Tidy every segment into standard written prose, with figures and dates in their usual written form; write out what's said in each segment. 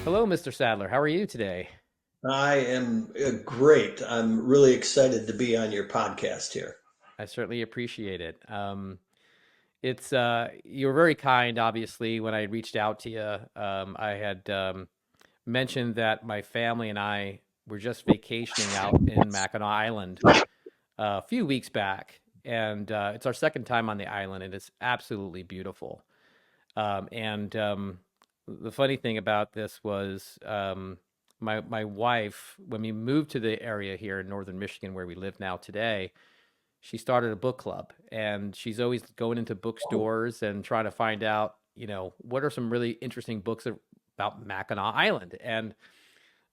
Hello, Mr. Sadler. How are you today? I am great. I'm really excited to be on your podcast here. I certainly appreciate it. It's you were very kind, obviously, when I reached out to you. I had mentioned that my family and I were just vacationing out in Mackinac Island a few weeks back, and it's our second time on the island, and it's absolutely beautiful. And the funny thing about this was my wife, when we moved to the area here in northern Michigan where we live now today, she started a book club, and she's always going into bookstores and trying to find out, what are some really interesting books about Mackinac Island. And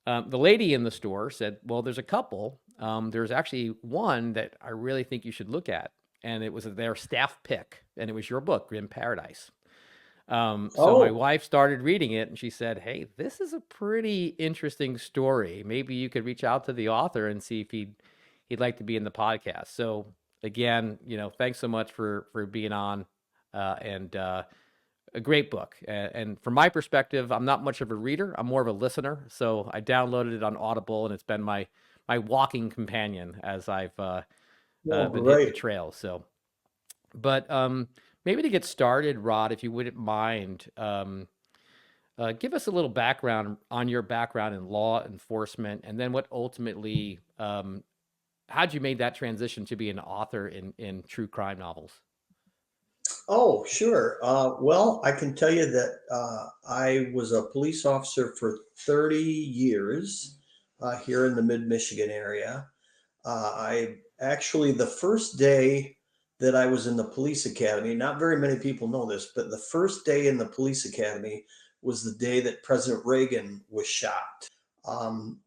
the lady in the store said, "Well, there's a couple. There's actually one that I really think you should look at." And it was their staff pick, and it was your book, Grim Paradise. So my Oh, wife started reading it, and she said, "Hey, this is a pretty interesting story. Maybe you could reach out to the author and see if he'd like to be in the podcast." So again, thanks so much for being on, and a great book. And from my perspective, I'm not much of a reader. I'm more of a listener. So I downloaded it on Audible, and it's been my walking companion as I've well, been hitting the great. trail. So but maybe to get started, Rod, if you wouldn't mind, give us a little background on your background in law enforcement, and then what ultimately, how'd you made that transition to be an author in true crime novels? Oh, sure. Well, I can tell you that I was a police officer for 30 years here in the mid-Michigan area. I actually, the first day that I was in the police academy, not very many people know this, but the first day in the police academy was the day that President Reagan was shot. Um,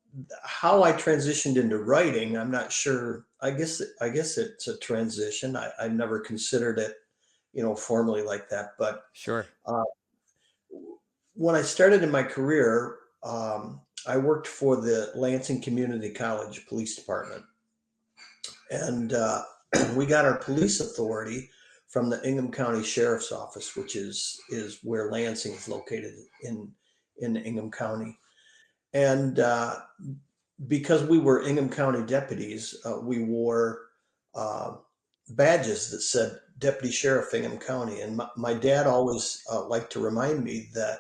how I transitioned into writing, I'm not sure. I guess it's a transition. I never considered it, formally like that. But Sure. uh, when I started in my career, I worked for the Lansing Community College Police Department, and we got our police authority from the Ingham County Sheriff's Office, which is where Lansing is located in Ingham County. And because we were Ingham County deputies, we wore uh, badges that said Deputy Sheriff Ingham County. And my dad always liked to remind me that,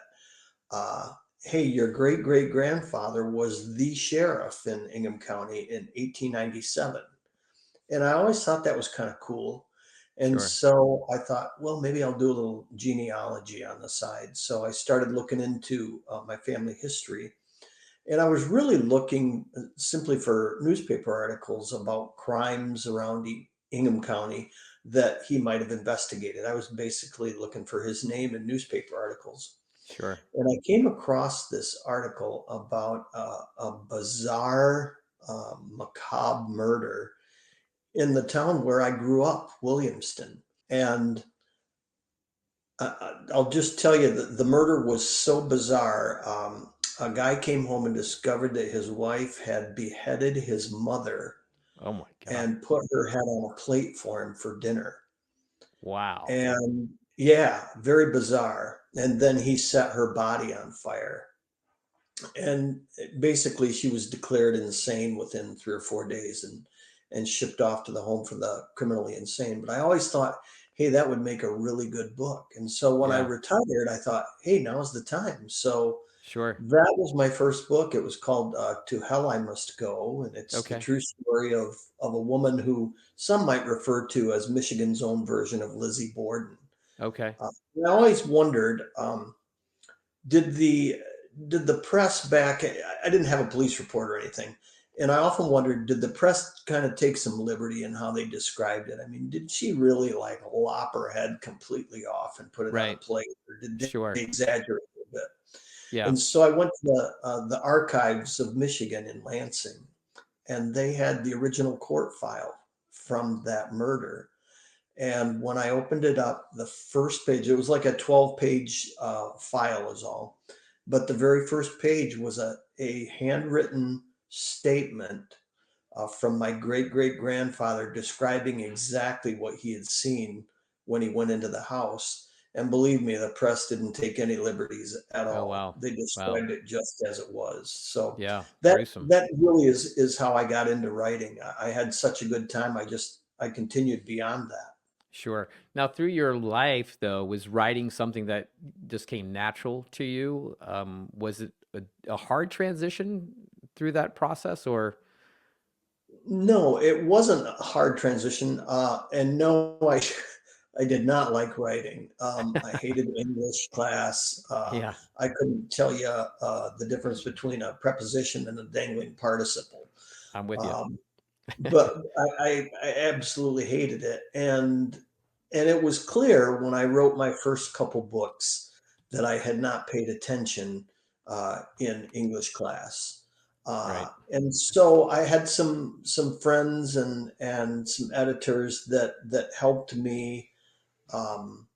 uh, hey, your great great grandfather was the sheriff in Ingham County in 1897. And I always thought that was kind of cool. And Sure. so I thought, well, maybe I'll do a little genealogy on the side. So I started looking into my family history, and I was really looking simply for newspaper articles about crimes around Ingham County that he might have investigated. I was basically looking for his name in newspaper articles. Sure. And I came across this article about a bizarre, macabre murder in the town where I grew up, Williamston. And I'll just tell you that the murder was so bizarre. A guy came home and discovered that his wife had beheaded his mother Oh my God. and put her head on a plate for him for dinner. Wow. And yeah, very bizarre. And then he set her body on fire. And basically, she was declared insane within 3 or 4 days and shipped off to the home for the criminally insane. But I always thought, hey, that would make a really good book. And so when I Yeah. retired, I thought, hey, now's the time. So Sure. that was my first book. It was called "To Hell I Must Go," and it's the Okay. true story of a woman who some might refer to as Michigan's own version of Lizzie Borden. Okay. And I always wondered, did the did the press back? I didn't have a police report or anything, and I often wondered, did the press kind of take some liberty in how they described it? I mean, did she really like lop her head completely off and put it on a Right. plate, or did they Sure. exaggerate a little bit? Yeah. And so I went to the archives of Michigan in Lansing, and they had the original court file from that murder. And when I opened it up, the first page, it was like a 12-page file, is all. But the very first page was a handwritten statement from my great great grandfather describing exactly what he had seen when he went into the house. And believe me, the press didn't take any liberties at Oh, all. wow. They Wow. described it just as it was. So Yeah. that Gruesome. that really is how I got into writing. I had such a good time. I continued beyond that. Sure. Now, through your life, though, was writing something that just came natural to you? Was it a hard transition through that process, or? No, it wasn't a hard transition. And no, I did not like writing. I hated English class. Yeah, I couldn't tell you the difference between a preposition and a dangling participle. I'm with you. Um, but I absolutely hated it, and it was clear when I wrote my first couple books that I had not paid attention in English class, Right. and so I had some friends and some editors that helped me um,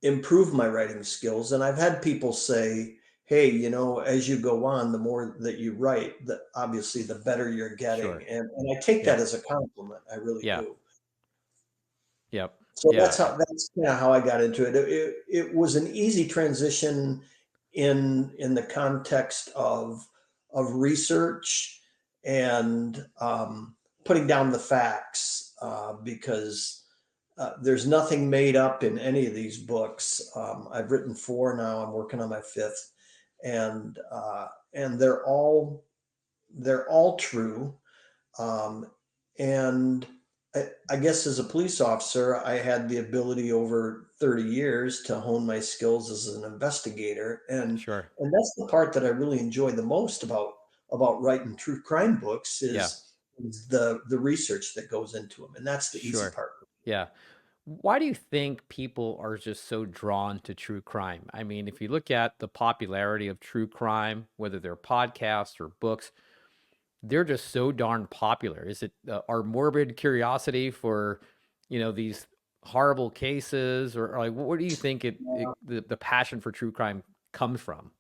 improve my writing skills. And I've had people say, hey, as you go on, the more that you write, the obviously the better you're getting. Sure. And I take that Yep. as a compliment. I really Yeah. do. Yep. So Yeah. that's kind of how I got into it. It was an easy transition in the context of research and putting down the facts because there's nothing made up in any of these books. I've written four now. I'm working on my fifth, and they're all true. Um, and I guess as a police officer, I had the ability over 30 years to hone my skills as an investigator, Sure. and that's the part that I really enjoy the most about writing true crime books Yeah. is the research that goes into them, and that's the easy Sure. part. Yeah. Why do you think people are just so drawn to true crime? I mean, if you look at the popularity of true crime, whether they're podcasts or books, they're just so darn popular. Is it our morbid curiosity for, these horrible cases, or like, what do you think the passion for true crime comes from?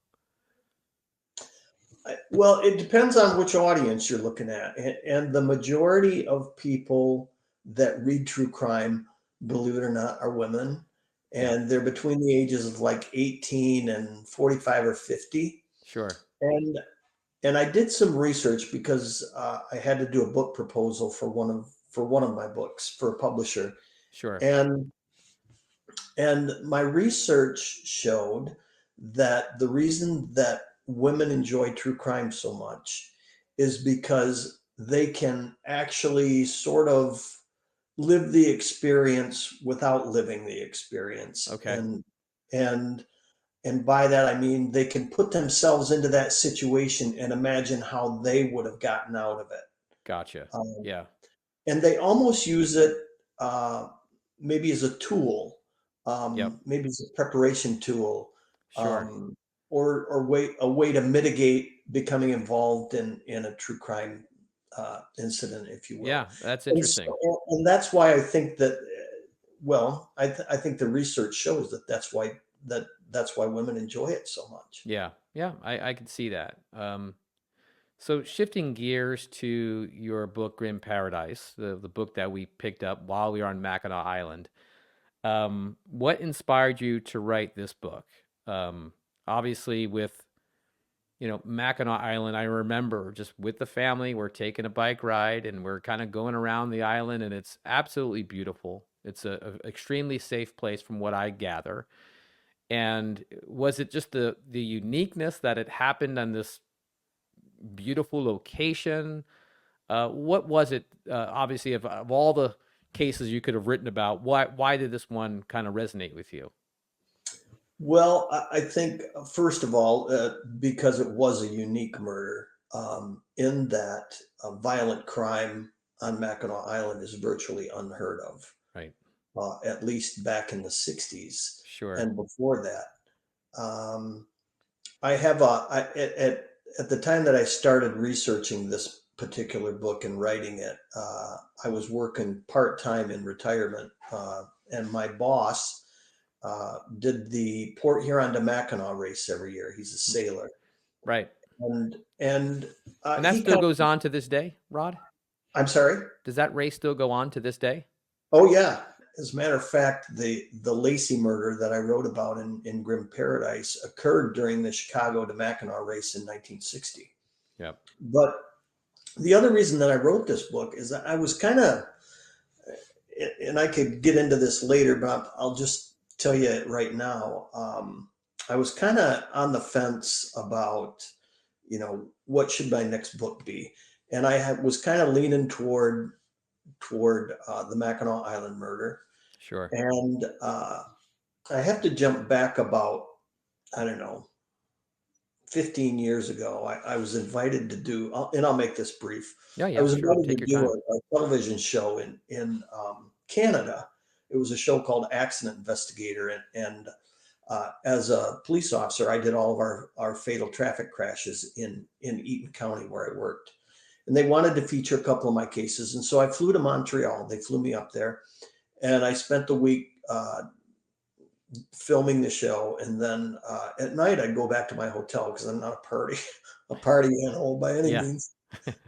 Well, it depends on which audience you're looking at. And the majority of people that read true crime, believe it or not, are women. Yeah, And they're between the ages of like 18 and 45 or 50. sure, And and I did some research because I had to do a book proposal for one of my books for a publisher. sure. And and my research showed that the reason that women enjoy true crime so much is because they can actually sort of live the experience without living the experience. Okay, And by that I mean they can put themselves into that situation and imagine how they would have gotten out of it. gotcha. Um, Yeah, and they almost use it uh, maybe as a tool, yep, maybe as a preparation tool, sure. um, or a way to mitigate becoming involved in a true crime incident, if you will. Yeah, that's And, interesting. so, and that's why I think that. Well, I think the research shows that that's why women enjoy it so much. Yeah, yeah, I could see that. So shifting gears to your book, Grim Paradise, the book that we picked up while we were on Mackinac Island. What inspired you to write this book? Obviously, with Mackinac Island, I remember just with the family, we're taking a bike ride and we're kind of going around the island, and it's absolutely beautiful. It's a extremely safe place, from what I gather. And was it just the uniqueness that it happened on this beautiful location? What was it? Obviously, of all the cases you could have written about, why did this one kind of resonate with you? Well, I think first of all, because it was a unique murder, in that violent crime on Mackinac Island is virtually unheard of, Right. at least back in the '60s Sure. and before that. Um, I have a I, at the time that I started researching this particular book and writing it, I was working part time in retirement, and my boss did the Port Huron to Mackinac race every year. He's a Mm, sailor, right. and And that he still kind goes of. on to this day, Rod? I'm sorry. Does that race still go on to this day? Oh yeah, as a matter of fact, the Lacy murder that I wrote about in Grim Paradise occurred during the Chicago to Mackinac race in 1960. Yep. But the other reason that I wrote this book is that I was kind of, and I could get into this later, but I'll just tell you right now. I was kind of on the fence about, what should my next book be, and was kind of leaning toward the Mackinac Island murder, Sure. and I have to jump back about, I don't know, 15 years ago. I was invited to do, and I'll make this brief. Yeah. I Yeah. was Sure. invited Take to your do time. a television show in Canada. It was a show called Accident Investigator, and as a police officer, I did all of our fatal traffic crashes in Eaton County where I worked. And they wanted to feature a couple of my cases, and so I flew to Montreal. They flew me up there, and I spent the week filming the show, and then at night I'd go back to my hotel because I'm not a party animal by any Yeah. means.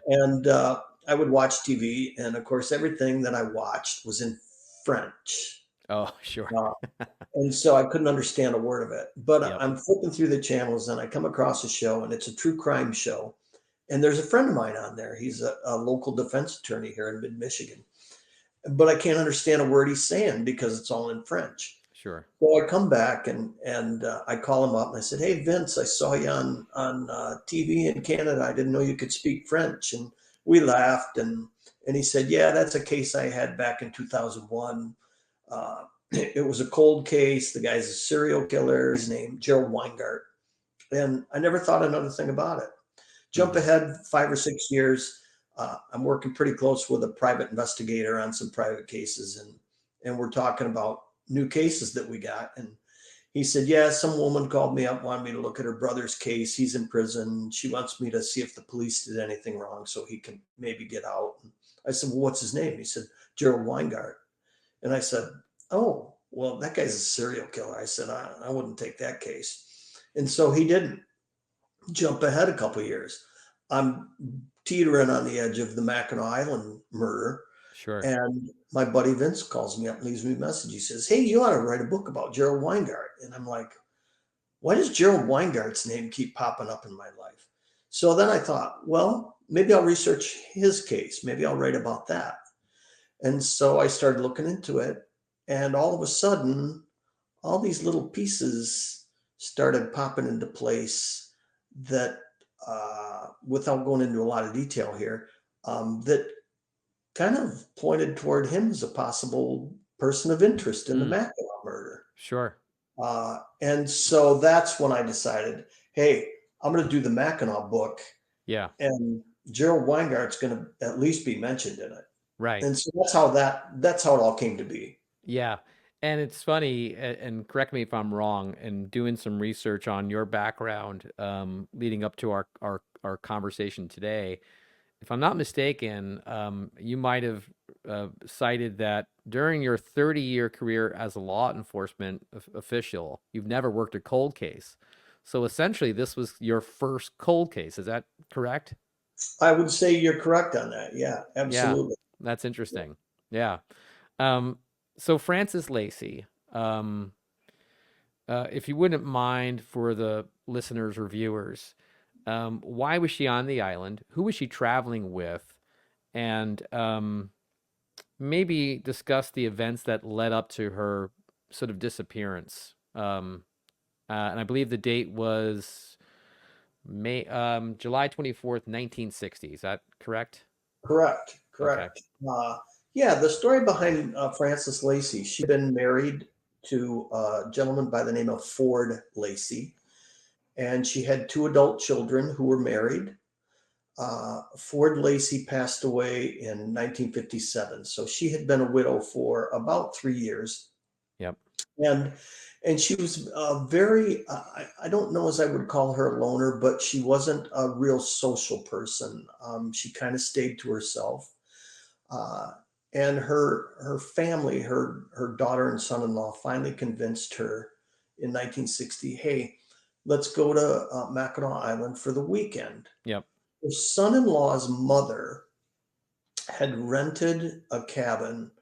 And I would watch TV, and of course everything that I watched was in French, Oh, sure. uh, and so I couldn't understand a word of it. But Yep. I'm flipping through the channels, and I come across a show, and it's a true crime show. And there's a friend of mine on there. He's a local defense attorney here in mid Michigan, but I can't understand a word he's saying because it's all in French. Sure. So I come back and I call him up and I said, "Hey Vince, I saw you on TV in Canada. I didn't know you could speak French." And we laughed and he said, "Yeah, that's a case I had back in 2001. It was a cold case. The guy's a serial killer. His name Gerald Weingart." And I never thought another thing about it. Jump Hmm. ahead 5 or 6 years. I'm working pretty close with a private investigator on some private cases, and we're talking about new cases that we got. And he said, "Yeah, some woman called me up, wanted me to look at her brother's case. He's in prison. She wants me to see if the police did anything wrong so he can maybe get out." And I said, "Well, what's his name?" He said, "Gerald Weingart." And I said, "Oh, well, that guy's a serial killer." I said, I wouldn't take that case. And so he didn't. Jump ahead a couple of years. I'm teetering on the edge of the Mackinac Island murder, Sure. and my buddy Vince calls me up and leaves me a message. He says, "Hey, you ought to write a book about Gerald Weingart." And I'm like, "Why does Gerald Weingart's name keep popping up in my life?" So then I thought, well, maybe I'll research his case. Maybe I'll write about that. And so I started looking into it, and all of a sudden, all these little pieces started popping into place that, without going into a lot of detail here, that kind of pointed toward him as a possible person of interest in the Mm. Mackinac murder. Sure. And so that's when I decided, hey, I'm going to do the Mackinac book, Yeah. and Gerald Weingart's going to at least be mentioned in it. Right. And so that's how it all came to be. Yeah. And it's funny, and correct me if I'm wrong, and doing some research on your background, leading up to our conversation today. If I'm not mistaken, you might have cited that during your 30-year career as a law enforcement official, you've never worked a cold case. So essentially, this was your first cold case. Is that correct? I would say you're correct on that. Yeah, Yeah, absolutely. that's interesting. Yeah. Um, so Frances Lacy, if you wouldn't mind for the listeners or viewers, why was she on the island? Who was she traveling with? And maybe discuss the events that led up to her sort of disappearance. And I believe the date was July 24th, 1960. Is that correct? Correct. Okay. Correct. Yeah, the story behind Frances Lacy, she'd been married to a gentleman by the name of Ford Lacy, and she had two adult children who were married. Ford Lacy passed away in 1957, so she had been a widow for about 3 years, Yep. and and she was very I don't know as I would call her a loner, but she wasn't a real social person. She kind of stayed to herself, uh, and her family, her daughter and son-in-law, finally convinced her in 1960, "Hey, let's go to Mackinac Island for the weekend." Yep. Her son-in-law's mother had rented a cabin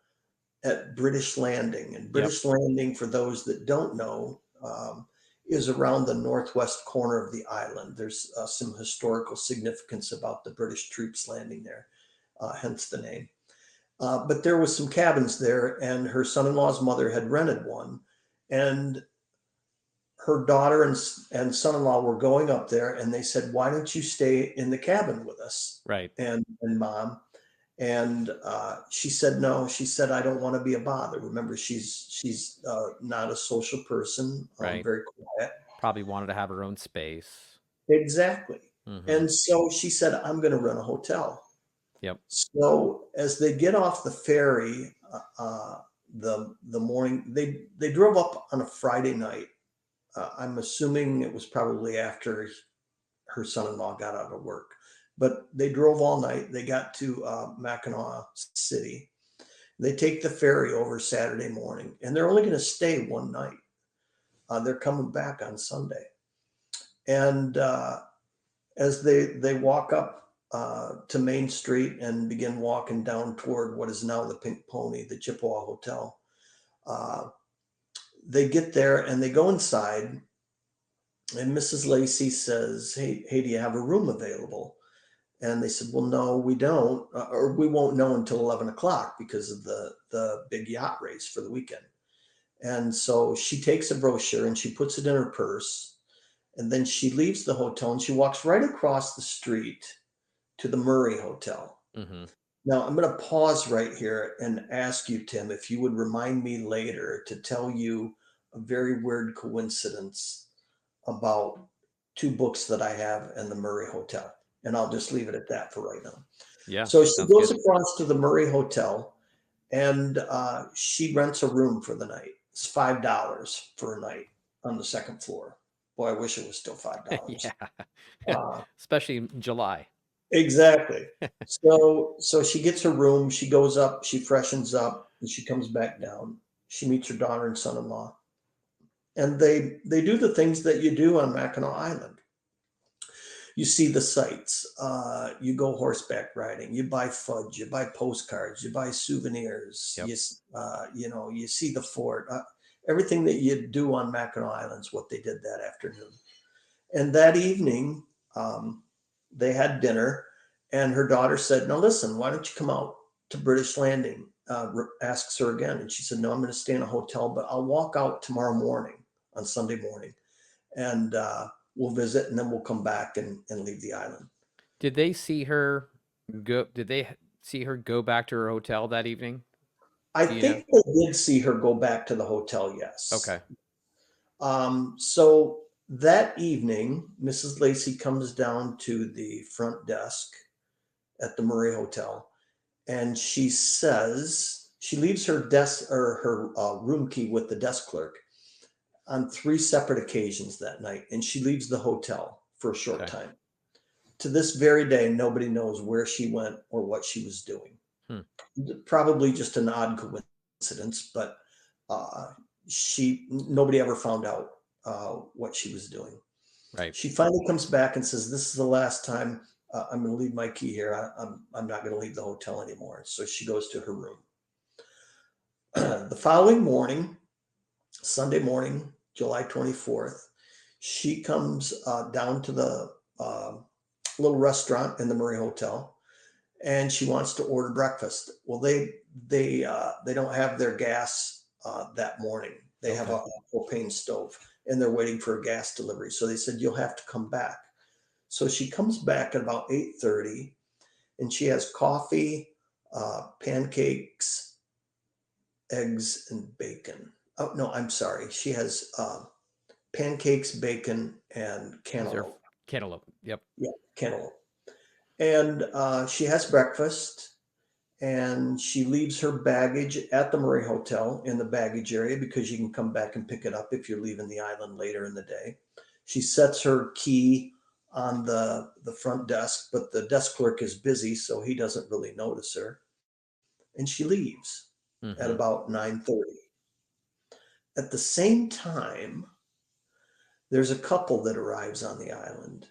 at British Landing. And Yep. British Landing, for those that don't know, is around the northwest corner of the island. There's some historical significance about the British troops landing there, hence the name. But there was some cabins there, and her son-in-law's mother had rented one, and her daughter and son-in-law were going up there, and they said, "Why don't you stay in the cabin with us?" Right. And mom, and she said no. She said, "I don't want to be a bother." Remember, she's not a social person, Right. very quiet. Probably wanted to have her own space. Exactly. Mm-hmm. And so she said, "I'm going to rent a hotel." Yep. So as they get off the ferry, the morning they drove up on a Friday night. I'm assuming it was probably after her son-in-law got out of work, but they drove all night. They got to Mackinac City. They take the ferry over Saturday morning, and they're only going to stay one night. They're coming back on Sunday, and as they walk up to Main Street and begin walking down toward what is now the Pink Pony, the Chippewa Hotel, uh, they get there and they go inside. And Mrs. Lacy says, "Hey, do you have a room available?" And they said, "Well, no, we don't, or we won't know until 11 o'clock because of the big yacht race for the weekend." And so she takes a brochure and she puts it in her purse. And then she leaves the hotel and she walks right across the street to the Murray Hotel. Mm-hmm. Now, I'm going to pause right here and ask you, Tim, if you would remind me later to tell you a very weird coincidence about two books that I have in the Murray Hotel. And I'll just leave it at that for right now. Yeah. So she Sounds goes good. across to the Murray Hotel and she rents a room for the night. It's $5 for a night on the second floor. Boy, I wish it was still $5. Yeah. Uh, Especially in July. exactly. So she gets her room. She goes up. She freshens up, and she comes back down. She meets her daughter and son-in-law, and they do the things that you do on Mackinac Island. You see the sights. You go horseback riding. You buy fudge. You buy postcards. You buy souvenirs. Yep. You see the fort. Everything that you do on Mackinac Island is what they did that afternoon. And that evening, they had dinner, and her daughter said, "Now listen, why don't you come out to British Landing?" Asks her again, and she said, "No, I'm going to stay in a hotel, but I'll walk out tomorrow morning on Sunday morning, and we'll visit, and then we'll come back and leave the island." Did they see her go? Did they see her go back to her hotel that evening? I Do you know? think they did see her go back to the hotel, yes. Okay. So that evening, Mrs. Lacy comes down to the front desk at the Murray Hotel, and she says she leaves her desk or her room key with the desk clerk on three separate occasions that night, and she leaves the hotel for a short Okay. time. To this very day, nobody knows where she went or what she was doing. Hmm. Probably just an odd coincidence, but uh, nobody ever found out what she was doing. Right. She finally comes back and says, "This is the last time. I'm going to leave my key here. I'm not going to leave the hotel anymore." So she goes to her room. The following morning, Sunday morning, July 24th, she comes down to the little restaurant in the Murray Hotel, and she wants to order breakfast. Well, they don't have their gas that morning. They have Okay. a propane stove, and they're waiting for a gas delivery. So they said, "You'll have to come back." So she comes back at about 8:30, and she has coffee, pancakes, eggs, and bacon. Oh no, I'm sorry. She has pancakes, bacon, and These are cantaloupe. cantaloupe. Yep. Yeah, cantaloupe. And she has breakfast, and she leaves her baggage at the Murray Hotel in the baggage area because you can come back and pick it up if you're leaving the island later in the day. She sets her key on the front desk, but the desk clerk is busy, so he doesn't really notice her. And she leaves at Mm-hmm. about 9:30. At the same time, there's a couple that arrives on the island,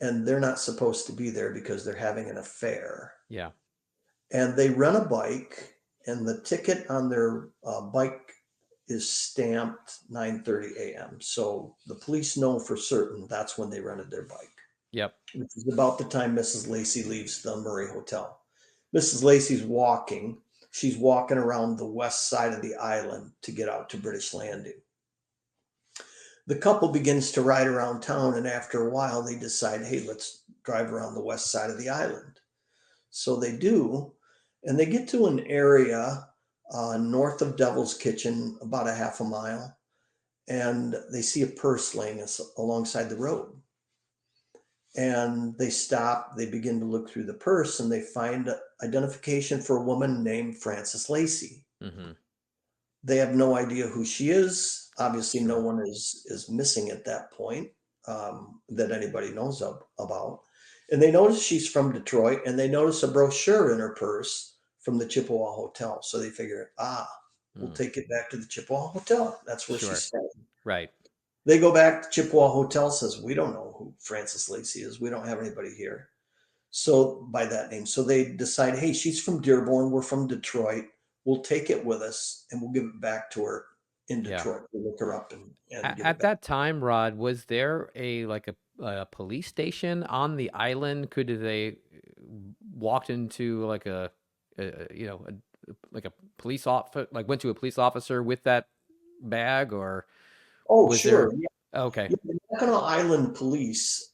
and they're not supposed to be there because they're having an affair. Yeah. And they rent a bike and the ticket on their bike is stamped 9:30 a.m. So the police know for certain that's when they rented their bike, Yep. which is about the time Mrs. Lacy leaves the Murray Hotel. Mrs. Lacy's walking. She's walking around the west side of the island to get out to British Landing. The couple begins to ride around town, and after a while, they decide, hey, let's drive around the west side of the island. So they do, and they get to an area north of Devil's Kitchen, about a half a mile, and they see a purse laying alongside the road. And they stop, they begin to look through the purse, and they find identification for a woman named Frances Lacy. Mm-hmm. They have no idea who she is. Obviously, no Sure. one is missing at that point that anybody knows about. And they notice she's from Detroit, and they notice a brochure in her purse from the Chippewa Hotel. So they figure, we'll Mm. take it back to the Chippewa Hotel. That's where she's Sure. staying. Right. They go back to Chippewa Hotel, says, we don't know who Frances Lacy is. We don't have anybody here. So by that name. So they decide, hey, she's from Dearborn. We're from Detroit. We'll take it with us and we'll give it back to her in Yeah. Detroit. We'll look her up and give it At back. that time, Rod, was there a police station on the island? Could they walked into like like a police officer, like went to a police officer with that bag, or Oh, was sure. there? Okay. Yeah, the Mackinac Island Police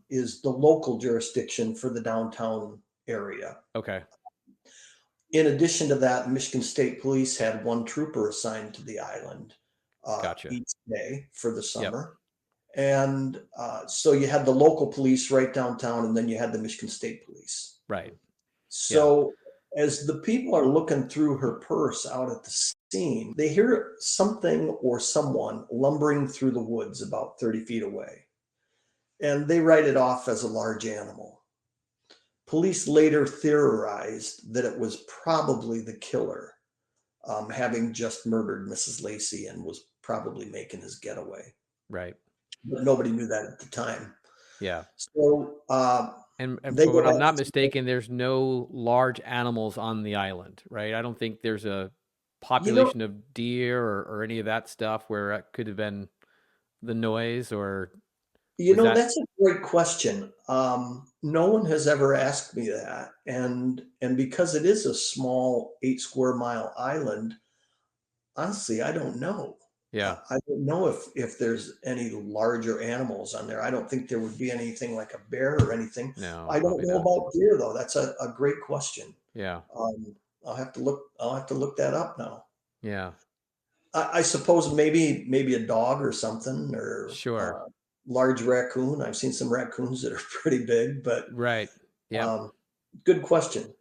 is the local jurisdiction for the downtown area. Okay. In addition to that, Michigan State Police had one trooper assigned to the island Gotcha. each day for the Yep. summer. And so you had the local police right downtown, and then you had the Michigan State Police. Right. Yeah. So as the people are looking through her purse out at the scene, they hear something or someone lumbering through the woods about 30 feet away. And they write it off as a large animal. Police later theorized that it was probably the killer, having just murdered Mrs. Lacy and was probably making his getaway. Right. But nobody knew that at the time. Yeah. So And they for go what I'm back not to, mistaken, there's no large animals on the island, right? I don't think there's a you know, population of deer or any of that stuff where it could have been the noise, or was that? that's a great question. No one has ever asked me that, and because it is a small 8 square mile island, honestly, I don't know. Yeah. I don't know if there's any larger animals on there. I don't think there would be anything like a bear or anything. No, I don't probably know not. about deer though. That's a great question. Yeah. I'll have to look. I'll have to look that up now. Yeah. I suppose maybe a dog or something, or Sure. large raccoon. I've seen some raccoons that are pretty big, but Right. Yep. um, good question.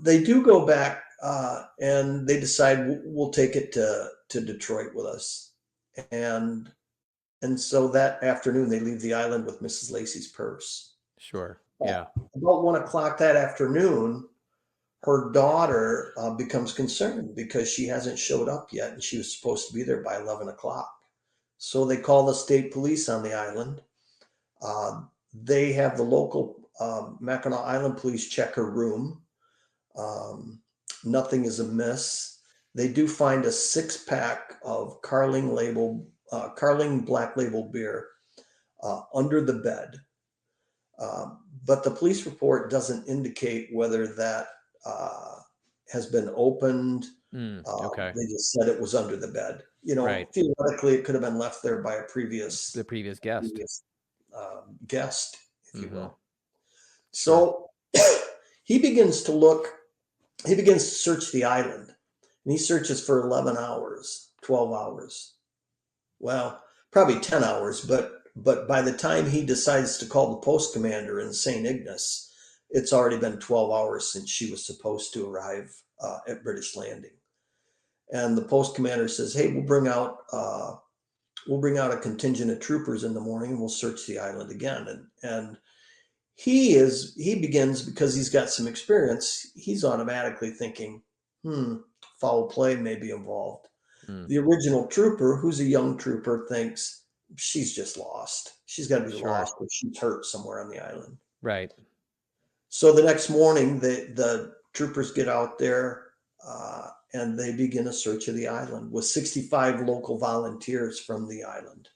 They do go back and they decide we'll take it to Detroit with us, and so that afternoon they leave the island with Mrs. Lacy's purse. Sure. Uh, Yeah. About 1 o'clock that afternoon, her daughter becomes concerned because she hasn't showed up yet, and she was supposed to be there by 11 o'clock. So they call the state police on the island. They have the local Mackinac Island police check her room. Nothing is amiss. They do find a 6 pack of Carling Black Label beer under the bed. But the police report doesn't indicate whether that has been opened. Okay. They just said it was under the bed. Right. Theoretically, it could have been left there by a The previous guest. previous guest, if you Mm-hmm. will. Sure. So he begins to look. He begins to search the island, and he searches for 11 hours, 12 hours. Well, probably 10 hours, but by the time he decides to call the post commander in St. Ignace, it's already been 12 hours since she was supposed to arrive at British Landing. And the post commander says, "Hey, we'll bring out a contingent of troopers in the morning, and we'll search the island again." And he begins, because he's got some experience. He's automatically thinking, foul play may be involved. Mm. The original trooper, who's a young trooper, thinks she's just lost. She's got to be Sure. lost, or she's hurt somewhere on the island. Right. So the next morning, the troopers get out there and they begin a search of the island with 65 local volunteers from the island.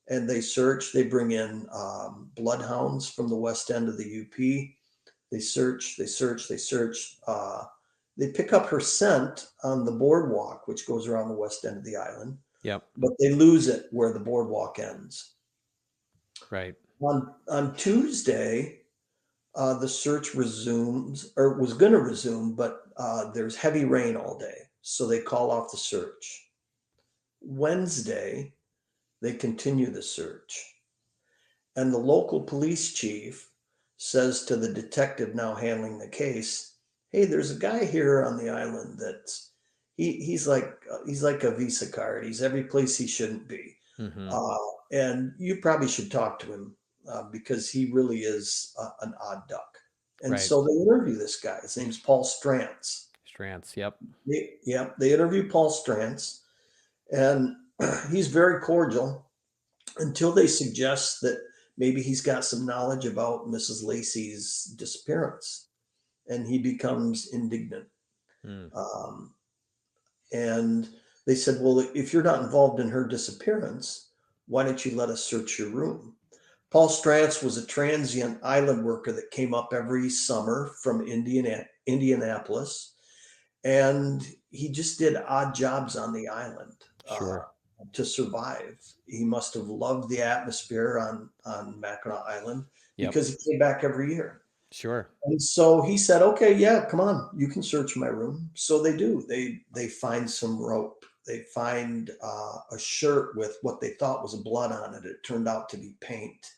And they search, they bring in bloodhounds from the west end of the UP. They search, they search, they search. They pick up her scent on the boardwalk, which goes around the west end of the island, Yep. but they lose it where the boardwalk ends. Right. On Tuesday, the search resumes, or was going to resume, but there's heavy rain all day. So they call off the search. Wednesday, they continue the search. And the local police chief says to the detective now handling the case, "Hey, there's a guy here on the island that's he's like a Visa card. He's every place he shouldn't be, Mm-hmm. uh, and you probably should talk to him because he really is an odd duck." And Right. so they interview this guy. His name's Paul Strantz. Strands. Yep. They interview Paul Strantz, and he's very cordial until they suggest that maybe he's got some knowledge about Mrs. Lacy's disappearance, and he becomes indignant. Mm. Um, and they said, "Well, if you're not involved in her disappearance, why don't you let us search your room?" Paul Strantz was a transient island worker that came up every summer from Indianapolis, and he just did odd jobs on the island Sure. to survive. He must have loved the atmosphere on Mackinac Island Yep. because he came back every year. Sure. And so he said, "Okay, yeah, come on, you can search my room." So they do. They find some rope. They find a shirt with what they thought was blood on it. It turned out to be paint.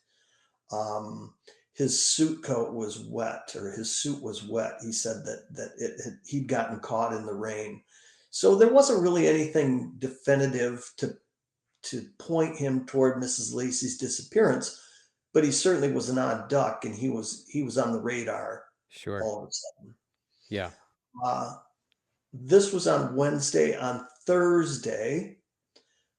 Um, his suit coat was wet, or his suit was wet. He said he'd gotten caught in the rain. So there wasn't really anything definitive to point him toward Mrs. Lacy's disappearance, but he certainly was an odd duck, and he was on the radar Sure. all of a sudden. Yeah. Uh, this was on Wednesday. On Thursday,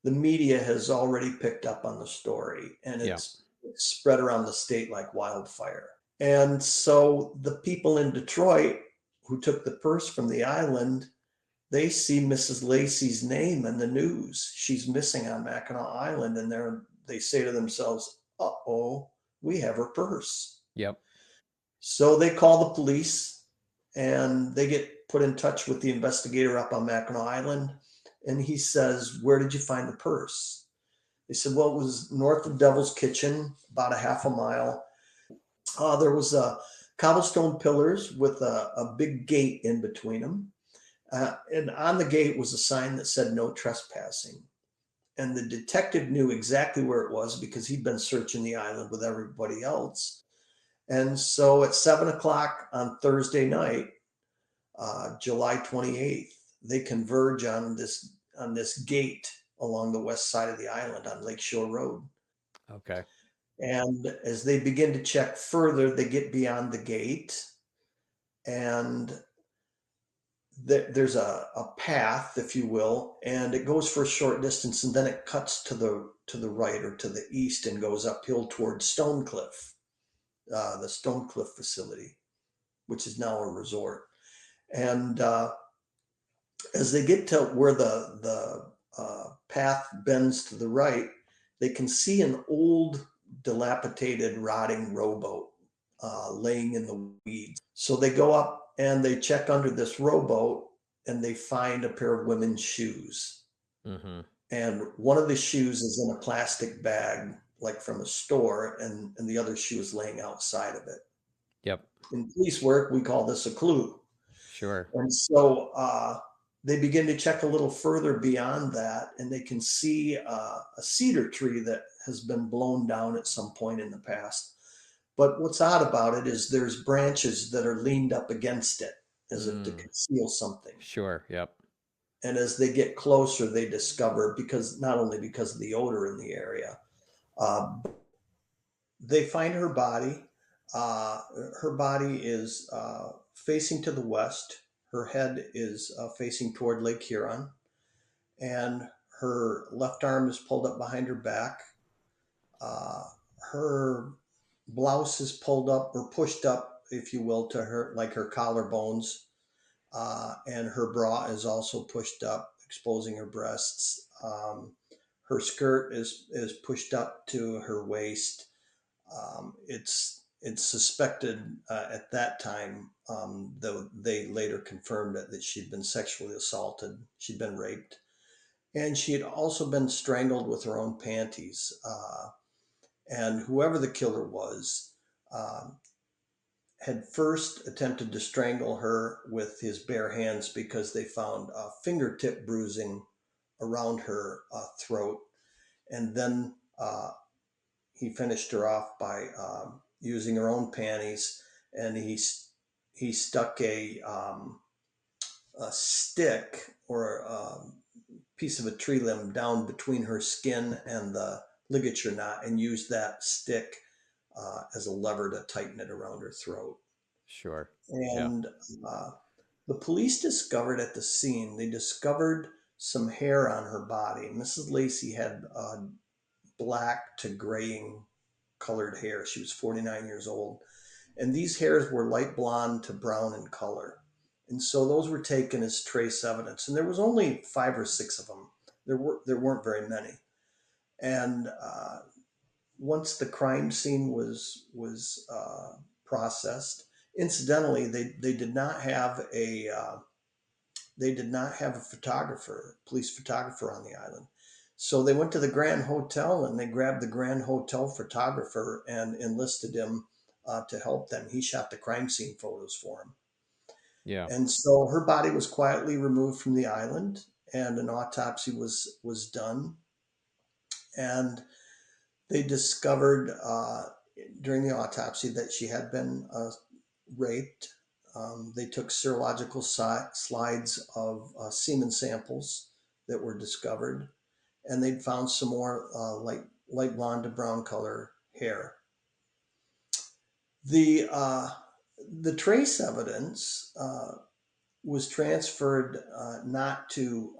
the media has already picked up on the story, and Yeah. it's spread around the state like wildfire. And so the people in Detroit who took the purse from the island, they see Mrs. Lacy's name in the news. She's missing on Mackinac Island, and they say to themselves, "Uh-oh, we have her purse." Yep. So they call the police, and they get put in touch with the investigator up on Mackinac Island, and he says, "Where did you find the purse?" They said, "Well, it was north of Devil's Kitchen, about a half a mile. There was cobblestone pillars with a big gate in between them. And on the gate was a sign that said no trespassing." And the detective knew exactly where it was because he'd been searching the island with everybody else. And so at 7 o'clock on Thursday night, July 28th, they converge on this gate along the west side of the island on Lakeshore Road. Okay. And as they begin to check further, they get beyond the gate, and there's a path, if you will, and it goes for a short distance, and then it cuts to the right or to the east and goes uphill towards Stonecliff, the Stonecliff facility, which is now a resort. And as they get to where the path bends to the right, they can see an old, dilapidated, rotting rowboat laying in the weeds. So they go up and they check under this rowboat, and they find a pair of women's shoes. Mm-hmm. And one of the shoes is in a plastic bag, like from a store, and the other shoe is laying outside of it. Yep. In police work, we call this a clue. Sure. And so they begin to check a little further beyond that, and they can see a cedar tree that has been blown down at some point in the past. But what's odd about it is there's branches that are leaned up against it as if to Mm. conceal something. Sure. Yep. And as they get closer, they discover, because not only because of the odor in the area, uh, they find her body. Uh, Her body is facing to the west. Her head is facing toward Lake Huron, and her left arm is pulled up behind her back. Uh, her blouse is pulled up or pushed up if you will, to her, like her collarbones, and her bra is also pushed up, exposing her breasts. Her skirt is pushed up to her waist. It's suspected at that time, though they later confirmed it, that she'd been sexually assaulted, she'd been raped, and she had also been strangled with her own panties. And whoever the killer was, um, had first attempted to strangle her with his bare hands because they found fingertip bruising around her throat. And then he finished her off by using her own panties, and he stuck a stick or a piece of a tree limb down between her skin and the ligature knot, and used that stick as a lever to tighten it around her throat. Sure. Yeah. And uh, the police discovered at the scene, they discovered some hair on her body. Mrs. Lacy had black to graying colored hair. She was 49 years old. And these hairs were light blonde to brown in color. And so those were taken as trace evidence. And there was only 5 or 6 of them. There weren't very many. And once the crime scene was processed, incidentally, they did not have a photographer, police photographer on the island. So they went to the Grand Hotel and they grabbed the Grand Hotel photographer and enlisted him to help them. He shot the crime scene photos for them. Yeah. And so her body was quietly removed from the island, and an autopsy was done. And they discovered during the autopsy that she had been raped. They took serological slides of semen samples that were discovered, and they'd found some more light blonde to brown color hair. The the trace evidence was transferred not to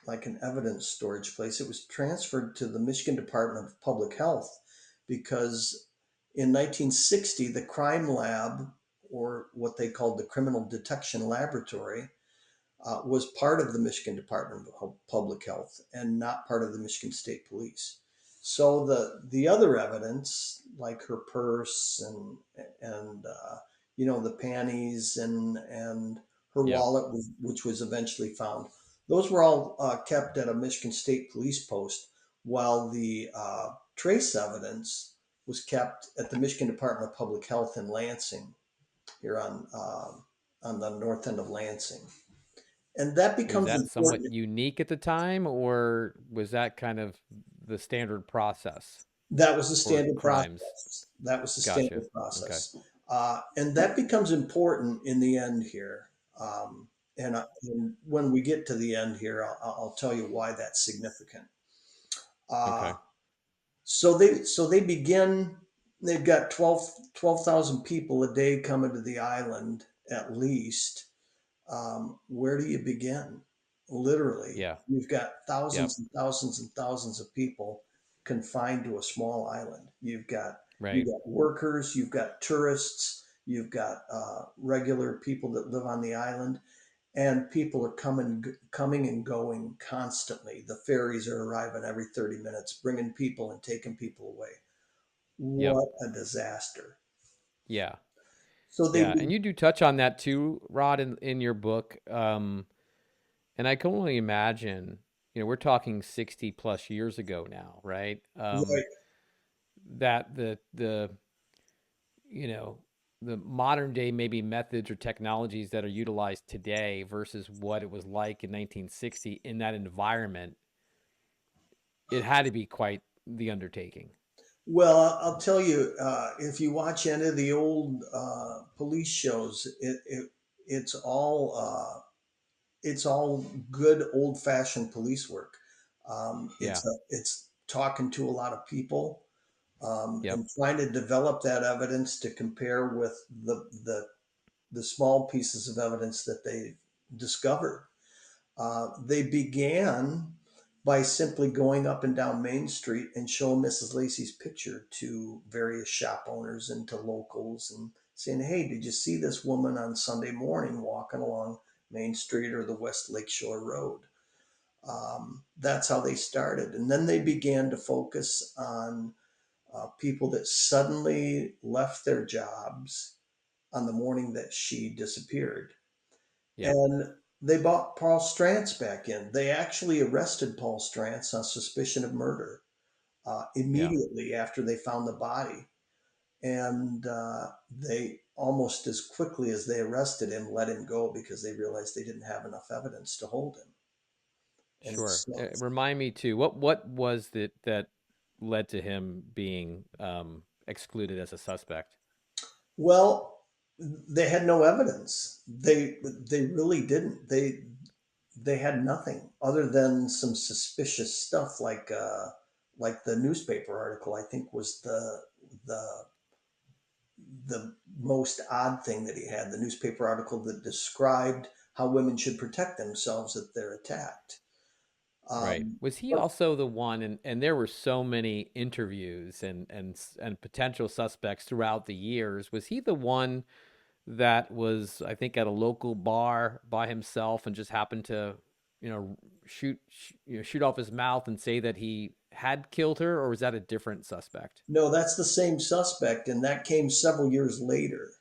like an evidence storage place. It was transferred to the Michigan Department of Public Health because in 1960, the crime lab, or what they called the Criminal Detection Laboratory, was part of the Michigan Department of Public Health and not part of the Michigan State Police. So the other evidence, like her purse and the panties and her Yeah. wallet, which was eventually found, those were all kept at a Michigan State Police post, while the trace evidence was kept at the Michigan Department of Public Health in Lansing, here on the north end of Lansing. And that Was becomes that somewhat important. unique at the time, or was that kind of the standard process That was the for standard crimes? process. That was the Gotcha. standard Okay. process. And that becomes important in the end here. And when we get to the end here, I'll tell you why that's significant. Uh, Okay. so they begin. They've got 12,000 people a day coming to the island at least. Where do you begin? Literally, Yeah. you've got Yep. thousands and thousands and thousands of people confined to a small island. You've Right. got workers, you've got tourists, you've got regular people that live on the island, and people are coming and going constantly. The ferries are arriving every 30 minutes, bringing people and taking people away. Yep. What a disaster! Yeah. So they Yeah. And you do touch on that too, Rod, in your book. And I can only imagine, we're talking 60 plus years ago now, right? right. That you know, the modern day maybe methods or technologies that are utilized today versus what it was like in 1960 in that environment, it had to be quite the undertaking. Well, I'll tell you, if you watch any of the old police shows, it's all good old fashioned police work. Yeah. It's talking to a lot of people, Yep. and trying to develop that evidence to compare with the small pieces of evidence that they discovered. They began by simply going up and down Main Street and showing Mrs. Lacy's picture to various shop owners and to locals and saying, "Hey, did you see this woman on Sunday morning walking along Main Street or the West Lakeshore Road?" That's how they started. And then they began to focus on people that suddenly left their jobs on the morning that she disappeared. Yep. And they brought Paul Strantz back in. They actually arrested Paul Strantz on suspicion of murder Yeah. immediately after they found the body. And they almost as quickly as they arrested him, let him go because they realized they didn't have enough evidence to hold him. And Sure. so, Remind me too. What was it that led to him being excluded as a suspect? well, they had no evidence. They really didn't. They had nothing other than some suspicious stuff like the newspaper article. I think was the the most odd thing that he had. The newspaper article that described how women should protect themselves if they're attacked. Right. Um, Was he but also the one, and there were so many interviews and potential suspects throughout the years. Was he the one that was, I think, at a local bar by himself and just happened to, you know, shoot off his mouth and say that he had killed her, or was that a different suspect? no, that's the same suspect, and that came several years later.